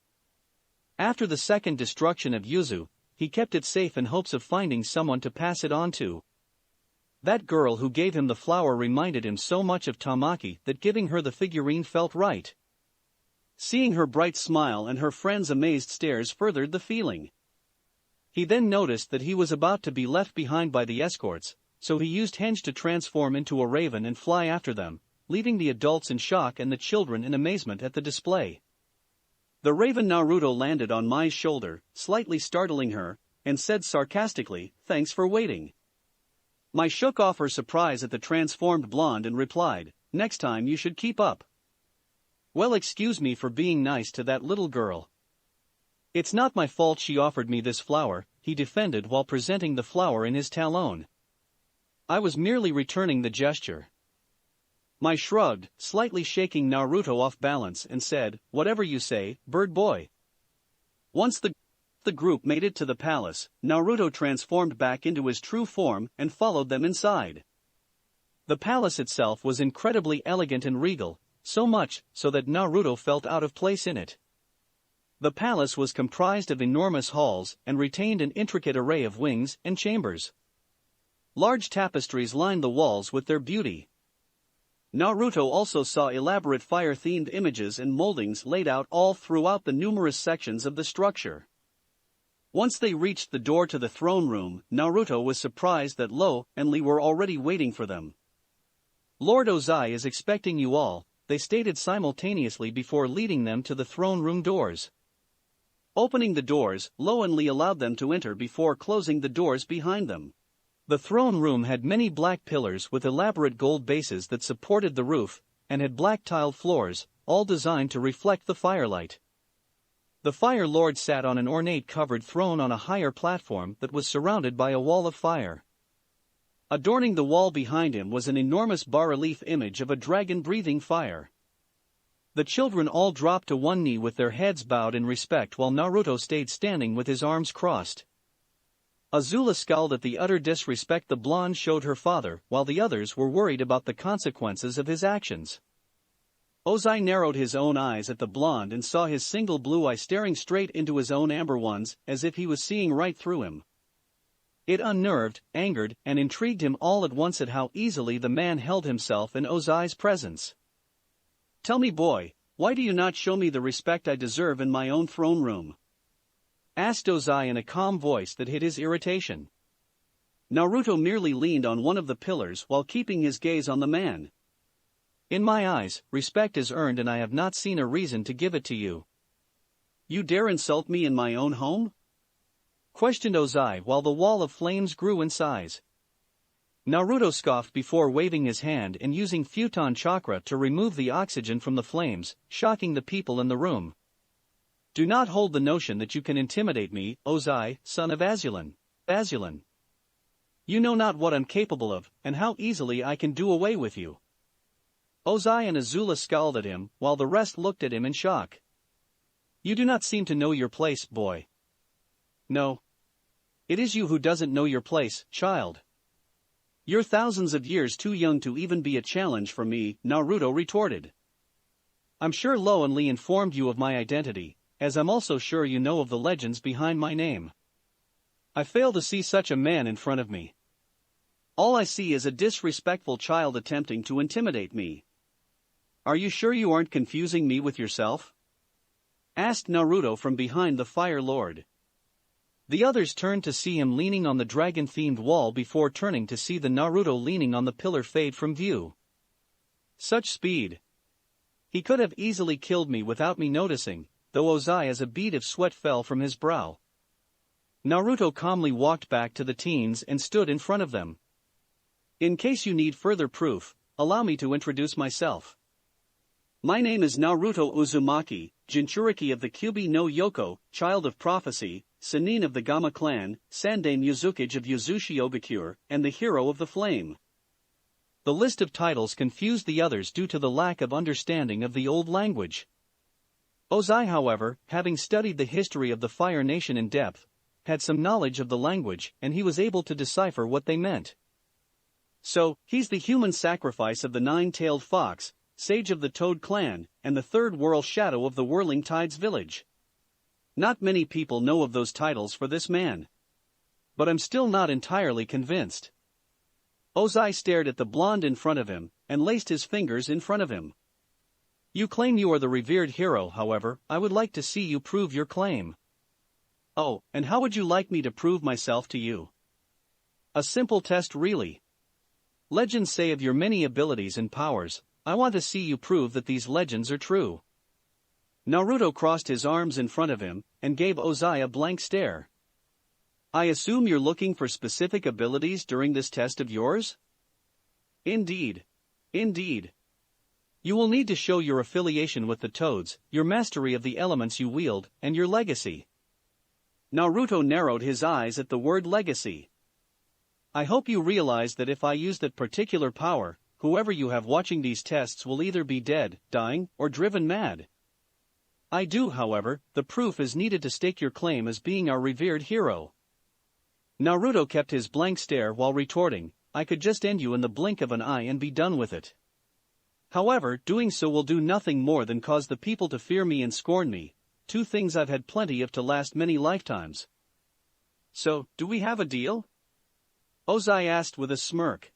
After the second destruction of Yuzu, he kept it safe in hopes of finding someone to pass it on to. That girl who gave him the flower reminded him so much of Tamaki that giving her the figurine felt right. Seeing her bright smile and her friends' amazed stares furthered the feeling. He then noticed that he was about to be left behind by the escorts, so he used Henge to transform into a raven and fly after them, leaving the adults in shock and the children in amazement at the display. The raven Naruto landed on Mai's shoulder, slightly startling her, and said sarcastically, "Thanks for waiting." Mai shook off her surprise at the transformed blonde and replied, "Next time you should keep up." "Well, excuse me for being nice to that little girl. It's not my fault she offered me this flower," he defended while presenting the flower in his talon. "I was merely returning the gesture." Mai shrugged, slightly shaking Naruto off balance and said, "Whatever you say, bird boy." Once the group made it to the palace, Naruto transformed back into his true form and followed them inside. The palace itself was incredibly elegant and regal, so much so that Naruto felt out of place in it. The palace was comprised of enormous halls and retained an intricate array of wings and chambers. Large tapestries lined the walls with their beauty. Naruto also saw elaborate fire-themed images and moldings laid out all throughout the numerous sections of the structure. Once they reached the door to the throne room, Naruto was surprised that Lo and Lee were already waiting for them. "Lord Ozai is expecting you all," they stated simultaneously before leading them to the throne room doors. Opening the doors, Lo and Lee allowed them to enter before closing the doors behind them. The throne room had many black pillars with elaborate gold bases that supported the roof, and had black tiled floors, all designed to reflect the firelight. The Fire Lord sat on an ornate covered throne on a higher platform that was surrounded by a wall of fire. Adorning the wall behind him was an enormous bas-relief image of a dragon breathing fire. The children all dropped to one knee with their heads bowed in respect while Naruto stayed standing with his arms crossed. Azula scowled at the utter disrespect the blonde showed her father, while the others were worried about the consequences of his actions. Ozai narrowed his own eyes at the blonde and saw his single blue eye staring straight into his own amber ones, as if he was seeing right through him. It unnerved, angered, and intrigued him all at once at how easily the man held himself in Ozai's presence. "Tell me, boy, why do you not show me the respect I deserve in my own throne room?" asked Ozai in a calm voice that hid his irritation. Naruto merely leaned on one of the pillars while keeping his gaze on the man. "In my eyes, respect is earned and I have not seen a reason to give it to you." "You dare insult me in my own home?" questioned Ozai while the wall of flames grew in size. Naruto scoffed before waving his hand and using Futon Chakra to remove the oxygen from the flames, shocking the people in the room. "Do not hold the notion that you can intimidate me, Ozai, son of Azulon. You know not what I'm capable of, and how easily I can do away with you." Ozai and Azula scowled at him, while the rest looked at him in shock. "You do not seem to know your place, boy." "No. It is you who doesn't know your place, child. You're thousands of years too young to even be a challenge for me," Naruto retorted. "I'm sure Lo and Lee informed you of my identity, as I'm also sure you know of the legends behind my name. I fail to see such a man in front of me. All I see is a disrespectful child attempting to intimidate me. Are you sure you aren't confusing me with yourself?" asked Naruto from behind the Fire Lord. The others turned to see him leaning on the dragon-themed wall before turning to see the Naruto leaning on the pillar fade from view. Such speed! He could have easily killed me without me noticing, though Ozai as a bead of sweat fell from his brow. Naruto calmly walked back to the teens and stood in front of them. "In case you need further proof, allow me to introduce myself. My name is Naruto Uzumaki, Jinchuriki of the Kyubi no Yoko, Child of Prophecy, Sannin of the Gama clan, Sandaime Yuzukage of Yuzushi Obakure, and the Hero of the Flame." The list of titles confused the others due to the lack of understanding of the old language. Ozai, however, having studied the history of the Fire Nation in depth, had some knowledge of the language and he was able to decipher what they meant. "So, he's the human sacrifice of the nine-tailed fox, sage of the Toad clan, and the third whirl shadow of the Whirling Tides village. Not many people know of those titles for this man. But I'm still not entirely convinced." Ozai stared at the blonde in front of him, and laced his fingers in front of him. "You claim you are the revered hero, however, I would like to see you prove your claim." "Oh, and how would you like me to prove myself to you?" "A simple test really. Legends say of your many abilities and powers, I want to see you prove that these legends are true." Naruto crossed his arms in front of him, and gave Ozai a blank stare. "I assume you're looking for specific abilities during this test of yours?" Indeed. You will need to show your affiliation with the Toads, your mastery of the elements you wield, and your legacy." Naruto narrowed his eyes at the word legacy. "I hope you realize that if I use that particular power, whoever you have watching these tests will either be dead, dying, or driven mad. I do, however, the proof is needed to stake your claim as being our revered hero." Naruto kept his blank stare while retorting, "I could just end you in the blink of an eye and be done with it. However, doing so will do nothing more than cause the people to fear me and scorn me, two things I've had plenty of to last many lifetimes. So, do we have a deal?" Ozai asked with a smirk.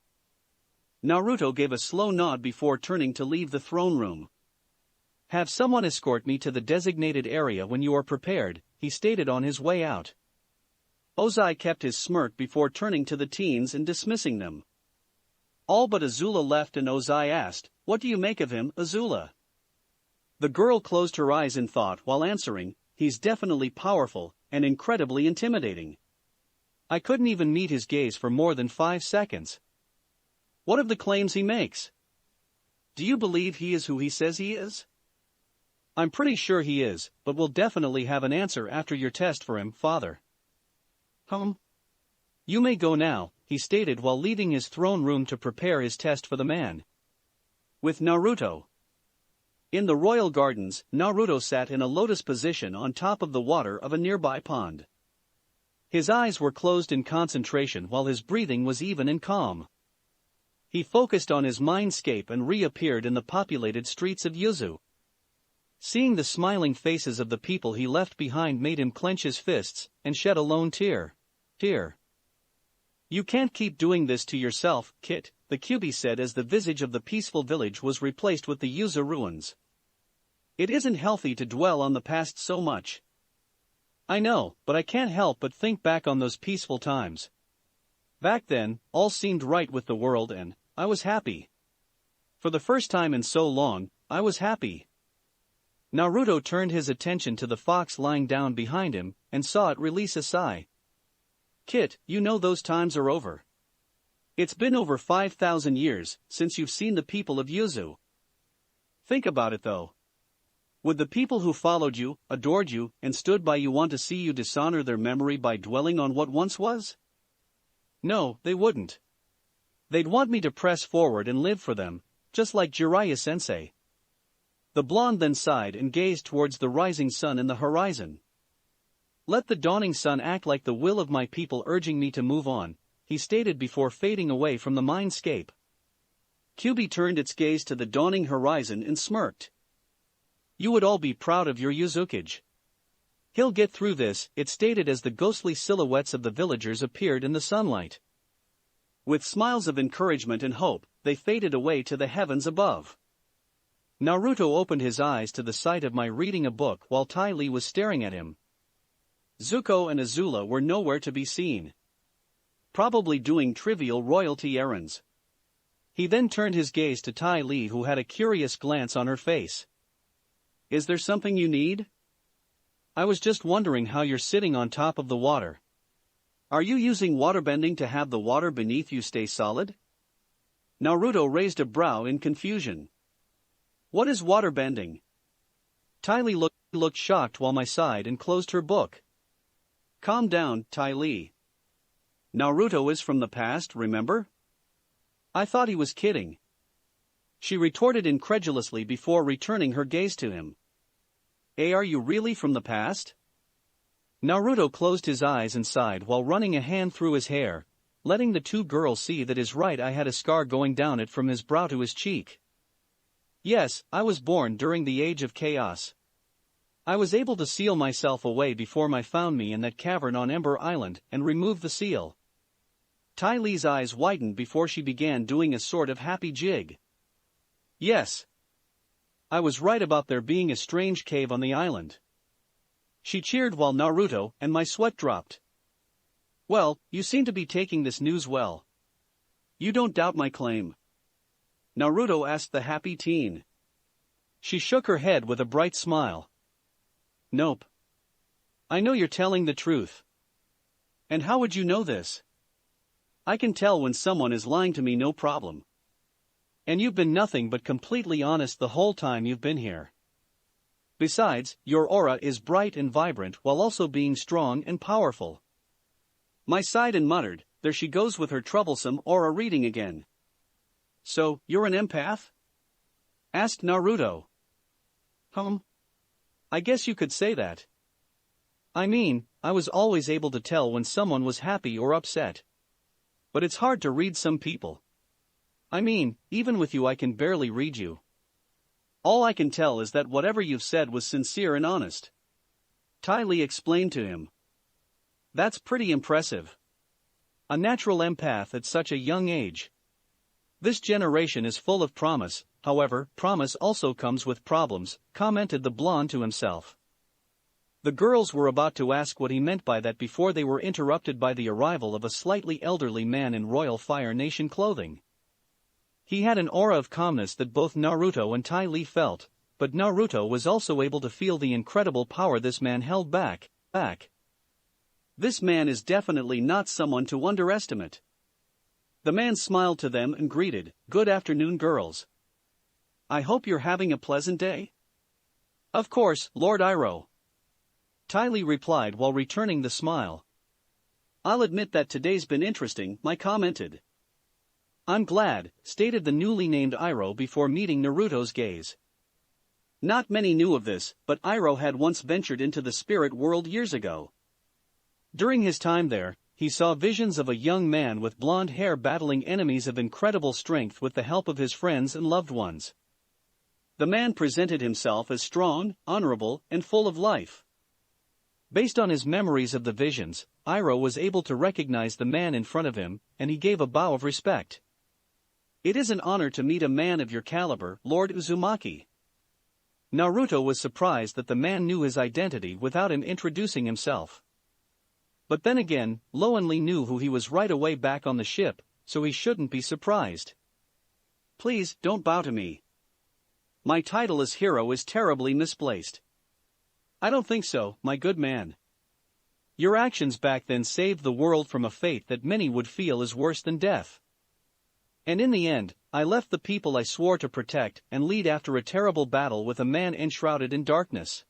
Naruto gave a slow nod before turning to leave the throne room. "Have someone escort me to the designated area when you are prepared," he stated on his way out. Ozai kept his smirk before turning to the teens and dismissing them. All but Azula left and Ozai asked, "What do you make of him, Azula?" The girl closed her eyes in thought while answering, "He's definitely powerful, and incredibly intimidating. I couldn't even meet his gaze for more than 5 seconds. What of the claims he makes? Do you believe he is who he says he is?" "I'm pretty sure he is, but we'll definitely have an answer after your test for him, father." You may go now," he stated while leaving his throne room to prepare his test for the man. With Naruto. In the royal gardens, Naruto sat in a lotus position on top of the water of a nearby pond. His eyes were closed in concentration while his breathing was even and calm. He focused on his mindscape and reappeared in the populated streets of Yuzu. Seeing the smiling faces of the people he left behind made him clench his fists and shed a lone tear. You can't keep doing this to yourself, Kit, the Kyuubi said as the visage of the peaceful village was replaced with the Yuzu ruins. It isn't healthy to dwell on the past so much. I know, but I can't help but think back on those peaceful times. Back then, all seemed right with the world and I was happy. For the first time in so long, I was happy. Naruto turned his attention to the fox lying down behind him and saw it release a sigh. Kit, you know those times are over. It's been over 5,000 years since you've seen the people of Yuzu. Think about it though. Would the people who followed you, adored you, and stood by you want to see you dishonor their memory by dwelling on what once was? No, they wouldn't. They'd want me to press forward and live for them, just like Jiraiya-sensei. The blonde then sighed and gazed towards the rising sun in the horizon. Let the dawning sun act like the will of my people urging me to move on, he stated before fading away from the mindscape. Kyuubi turned its gaze to the dawning horizon and smirked. You would all be proud of your Yuzukage. He'll get through this, it stated as the ghostly silhouettes of the villagers appeared in the sunlight. With smiles of encouragement and hope, they faded away to the heavens above. Naruto opened his eyes to the sight of my reading a book while Tai Li was staring at him. Zuko and Azula were nowhere to be seen. Probably doing trivial royalty errands. He then turned his gaze to Tai Li, who had a curious glance on her face. Is there something you need? I was just wondering how you're sitting on top of the water. Are you using waterbending to have the water beneath you stay solid? Naruto raised a brow in confusion. What is waterbending? Tai Li looked shocked while my side and closed her book. Calm down, Tai Li. Naruto is from the past, remember? I thought he was kidding. She retorted incredulously before returning her gaze to him. Are you really from the past? Naruto closed his eyes and sighed while running a hand through his hair, letting the two girls see that his right eye had a scar going down it from his brow to his cheek. Yes, I was born during the age of chaos. I was able to seal myself away before my found me in that cavern on Ember Island and remove the seal. Tai Li's eyes widened before she began doing a sort of happy jig. Yes. I was right about there being a strange cave on the island. She cheered while Naruto and my sweat dropped. Well, you seem to be taking this news well. You don't doubt my claim? Naruto asked the happy teen. She shook her head with a bright smile. Nope. I know you're telling the truth. And how would you know this? I can tell when someone is lying to me, no problem. And you've been nothing but completely honest the whole time you've been here. Besides, your aura is bright and vibrant while also being strong and powerful. Mai sighed and muttered, there she goes with her troublesome aura reading again. So, you're an empath? Asked Naruto. I guess you could say that. I mean, I was always able to tell when someone was happy or upset. But it's hard to read some people. I mean, even with you I can barely read you. All I can tell is that whatever you've said was sincere and honest. Tai Li explained to him. That's pretty impressive. A natural empath at such a young age. This generation is full of promise, however, promise also comes with problems, commented the blonde to himself. The girls were about to ask what he meant by that before they were interrupted by the arrival of a slightly elderly man in Royal Fire Nation clothing. He had an aura of calmness that both Naruto and Tai Li felt, but Naruto was also able to feel the incredible power this man held back. This man is definitely not someone to underestimate. The man smiled to them and greeted, "Good afternoon, girls. I hope you're having a pleasant day." "Of course, Lord Iroh." Tai Li replied while returning the smile. "I'll admit that today's been interesting," Mai commented. "I'm glad," stated the newly named Iroh before meeting Naruto's gaze. Not many knew of this, but Iroh had once ventured into the spirit world years ago. During his time there, he saw visions of a young man with blonde hair battling enemies of incredible strength with the help of his friends and loved ones. The man presented himself as strong, honorable, and full of life. Based on his memories of the visions, Iroh was able to recognize the man in front of him, and he gave a bow of respect. "It is an honor to meet a man of your caliber, Lord Uzumaki." Naruto was surprised that the man knew his identity without him introducing himself. But then again, Loan Lee knew who he was right away back on the ship, so he shouldn't be surprised. "Please, don't bow to me. My title as hero is terribly misplaced." "I don't think so, my good man. Your actions back then saved the world from a fate that many would feel is worse than death. And in the end, I left the people I swore to protect and lead after a terrible battle with a man enshrouded in darkness.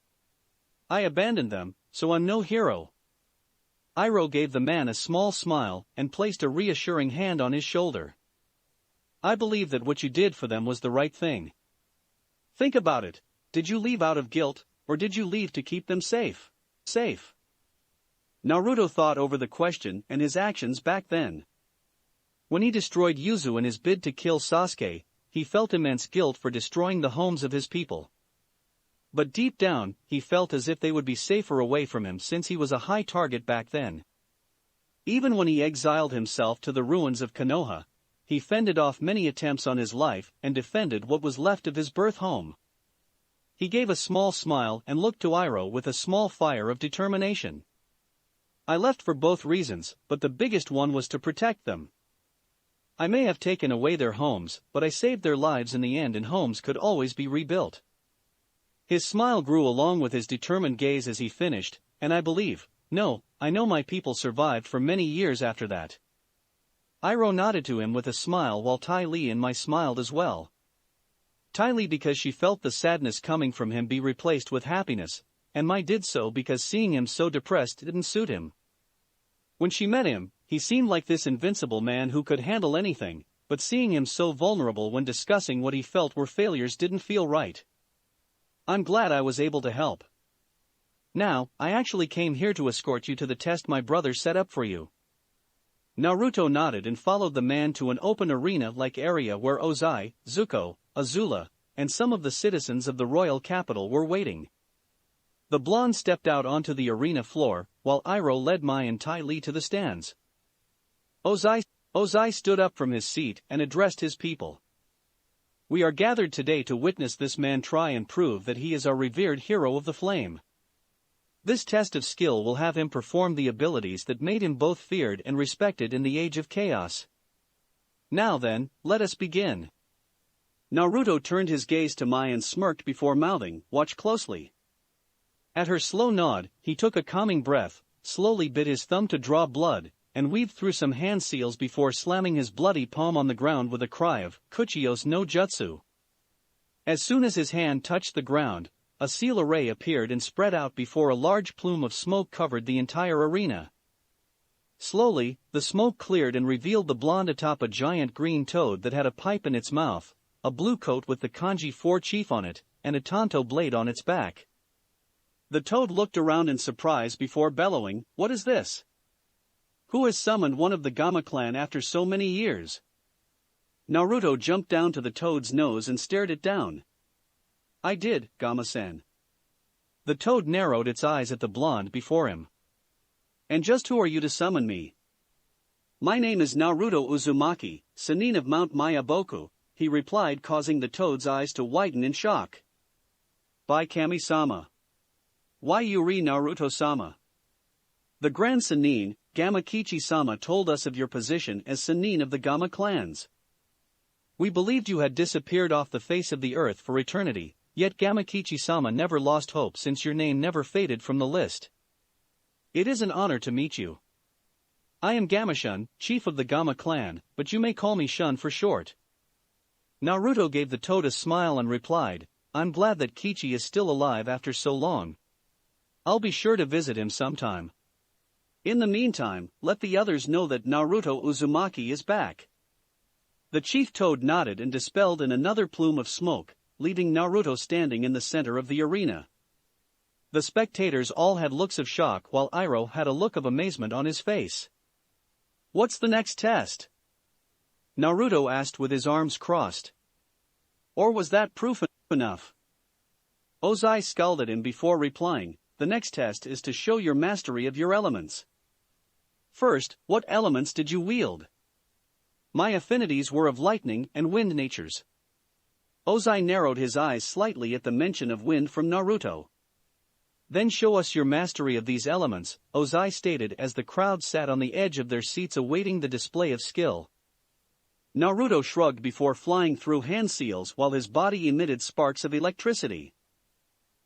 I abandoned them, so I'm no hero." Iroh gave the man a small smile and placed a reassuring hand on his shoulder. "I believe that what you did for them was the right thing. Think about it, did you leave out of guilt, or did you leave to keep them safe?" Safe. Naruto thought over the question and his actions back then. When he destroyed Yuzu in his bid to kill Sasuke, he felt immense guilt for destroying the homes of his people. But deep down, he felt as if they would be safer away from him since he was a high target back then. Even when he exiled himself to the ruins of Konoha, he fended off many attempts on his life and defended what was left of his birth home. He gave a small smile and looked to Iroh with a small fire of determination. "I left for both reasons, but the biggest one was to protect them. I may have taken away their homes, but I saved their lives in the end, and homes could always be rebuilt." His smile grew along with his determined gaze as he finished, "And I know my people survived for many years after that." Iroh nodded to him with a smile while Ty Lee and Mai smiled as well. Ty Lee because she felt the sadness coming from him be replaced with happiness, and Mai did so because seeing him so depressed didn't suit him. When she met him, he seemed like this invincible man who could handle anything, but seeing him so vulnerable when discussing what he felt were failures didn't feel right. "I'm glad I was able to help. Now, I actually came here to escort you to the test my brother set up for you." Naruto nodded and followed the man to an open arena-like area where Ozai, Zuko, Azula, and some of the citizens of the royal capital were waiting. The blonde stepped out onto the arena floor, while Iroh led Mai and Ty Lee to the stands. Ozai stood up from his seat and addressed his people. "We are gathered today to witness this man try and prove that he is our revered hero of the flame. This test of skill will have him perform the abilities that made him both feared and respected in the Age of Chaos. Now then, let us begin." Naruto turned his gaze to Mai and smirked before mouthing, "Watch closely." At her slow nod, he took a calming breath, slowly bit his thumb to draw blood, and weaved through some hand seals before slamming his bloody palm on the ground with a cry of "Kuchiyos no Jutsu." As soon as his hand touched the ground, a seal array appeared and spread out before a large plume of smoke covered the entire arena. Slowly, the smoke cleared and revealed the blonde atop a giant green toad that had a pipe in its mouth, a blue coat with the kanji 4 chief on it, and a tanto blade on its back. The toad looked around in surprise before bellowing, "What is this? Who has summoned one of the Gamma clan after so many years?" Naruto jumped down to the toad's nose and stared it down. "I did, Gamma-san." The toad narrowed its eyes at the blonde before him. "And just who are you to summon me?" "My name is Naruto Uzumaki, Sannin of Mount Mayaboku," he replied, causing the toad's eyes to widen in shock. "By Kami-sama. Why Yuri Naruto-sama? The Grand Sannin, Gamma Kichi-sama told us of your position as Sannin of the Gamma clans. We believed you had disappeared off the face of the earth for eternity, yet Gamma Kichi-sama never lost hope since your name never faded from the list. It is an honor to meet you. I am Gamma-shun, chief of the Gamma clan, but you may call me Shun for short." Naruto gave the toad a smile and replied, "I'm glad that Kichi is still alive after so long. I'll be sure to visit him sometime. In the meantime, let the others know that Naruto Uzumaki is back." The chief toad nodded and dispelled in another plume of smoke, leaving Naruto standing in the center of the arena. The spectators all had looks of shock while Iroh had a look of amazement on his face. "What's the next test?" Naruto asked with his arms crossed. "Or was that proof enough?" Ozai scowled at him before replying, "The next test is to show your mastery of your elements. First, what elements did you wield? My affinities were of lightning and wind natures. Ozai narrowed his eyes slightly at the mention of wind from Naruto. Then show us your mastery of these elements, Ozai stated as the crowd sat on the edge of their seats awaiting the display of skill. Naruto shrugged before flying through hand seals while his body emitted sparks of electricity.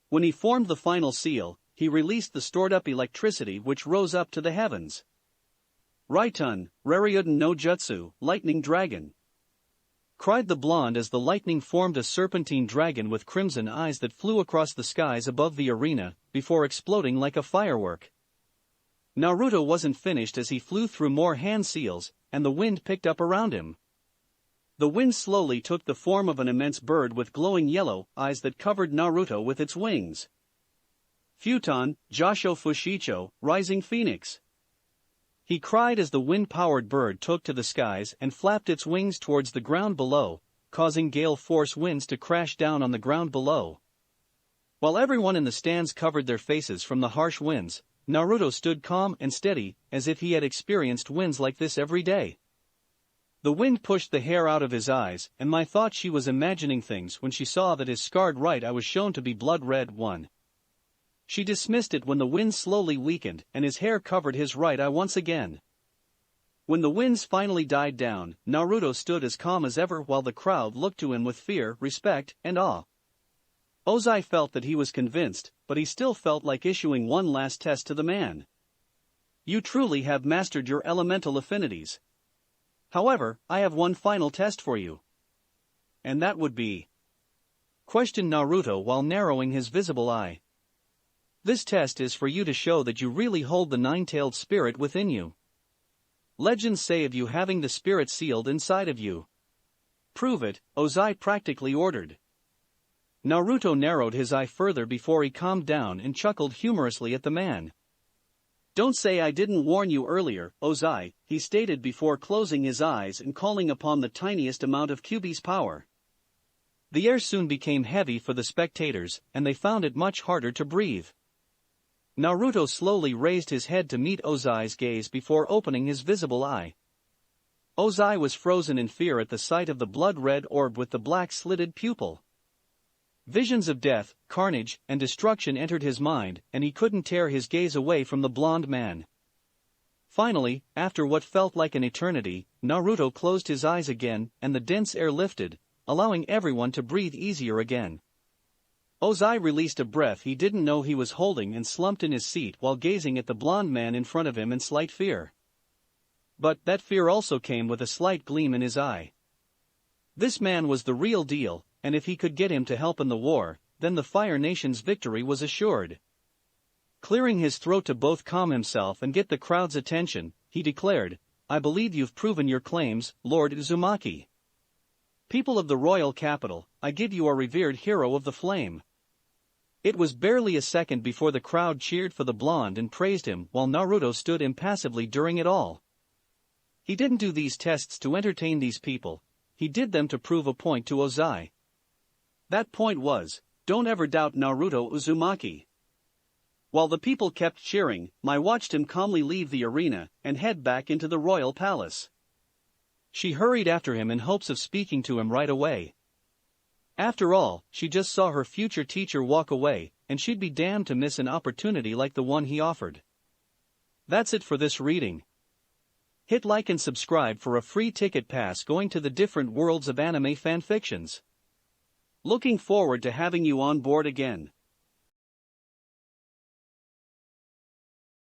When he formed the final seal, he released the stored-up electricity which rose up to the heavens. Raitun, Raryuden no Jutsu, Lightning Dragon! Cried the blonde as the lightning formed a serpentine dragon with crimson eyes that flew across the skies above the arena, before exploding like a firework. Naruto wasn't finished as he flew through more hand seals, and the wind picked up around him. The wind slowly took the form of an immense bird with glowing yellow eyes that covered Naruto with its wings. Futon, Jasho Fushicho, Rising Phoenix! He cried as the wind-powered bird took to the skies and flapped its wings towards the ground below, causing gale-force winds to crash down on the ground below. While everyone in the stands covered their faces from the harsh winds, Naruto stood calm and steady, as if he had experienced winds like this every day. The wind pushed the hair out of his eyes, and my thought she was imagining things when she saw that his scarred right eye was shown to be blood-red. She dismissed it when the wind slowly weakened and his hair covered his right eye once again. When the winds finally died down, Naruto stood as calm as ever while the crowd looked to him with fear, respect, and awe. Ozai felt that he was convinced, but he still felt like issuing one last test to the man. You truly have mastered your elemental affinities. However, I have one final test for you. And that would be? Questioned Naruto while narrowing his visible eye. This test is for you to show that you really hold the nine-tailed spirit within you. Legends say of you having the spirit sealed inside of you. Prove it, Ozai practically ordered. Naruto narrowed his eye further before he calmed down and chuckled humorously at the man. Don't say I didn't warn you earlier, Ozai, he stated before closing his eyes and calling upon the tiniest amount of Kyuubi's power. The air soon became heavy for the spectators, and they found it much harder to breathe. Naruto slowly raised his head to meet Ozai's gaze before opening his visible eye. Ozai was frozen in fear at the sight of the blood-red orb with the black slitted pupil. Visions of death, carnage, and destruction entered his mind, and he couldn't tear his gaze away from the blonde man. Finally, after what felt like an eternity, Naruto closed his eyes again, and the dense air lifted, allowing everyone to breathe easier again. Ozai released a breath he didn't know he was holding and slumped in his seat while gazing at the blonde man in front of him in slight fear. But that fear also came with a slight gleam in his eye. This man was the real deal, and if he could get him to help in the war, then the Fire Nation's victory was assured. Clearing his throat to both calm himself and get the crowd's attention, he declared, I believe you've proven your claims, Lord Uzumaki. People of the royal capital, I give you a revered hero of the flame. It was barely a second before the crowd cheered for the blonde and praised him while Naruto stood impassively during it all. He didn't do these tests to entertain these people, he did them to prove a point to Ozai. That point was, don't ever doubt Naruto Uzumaki. While the people kept cheering, Mai watched him calmly leave the arena and head back into the royal palace. She hurried after him in hopes of speaking to him right away. After all, she just saw her future teacher walk away, and she'd be damned to miss an opportunity like the one he offered. That's it for this reading. Hit like and subscribe for a free ticket pass going to the different worlds of anime fanfictions. Looking forward to having you on board again.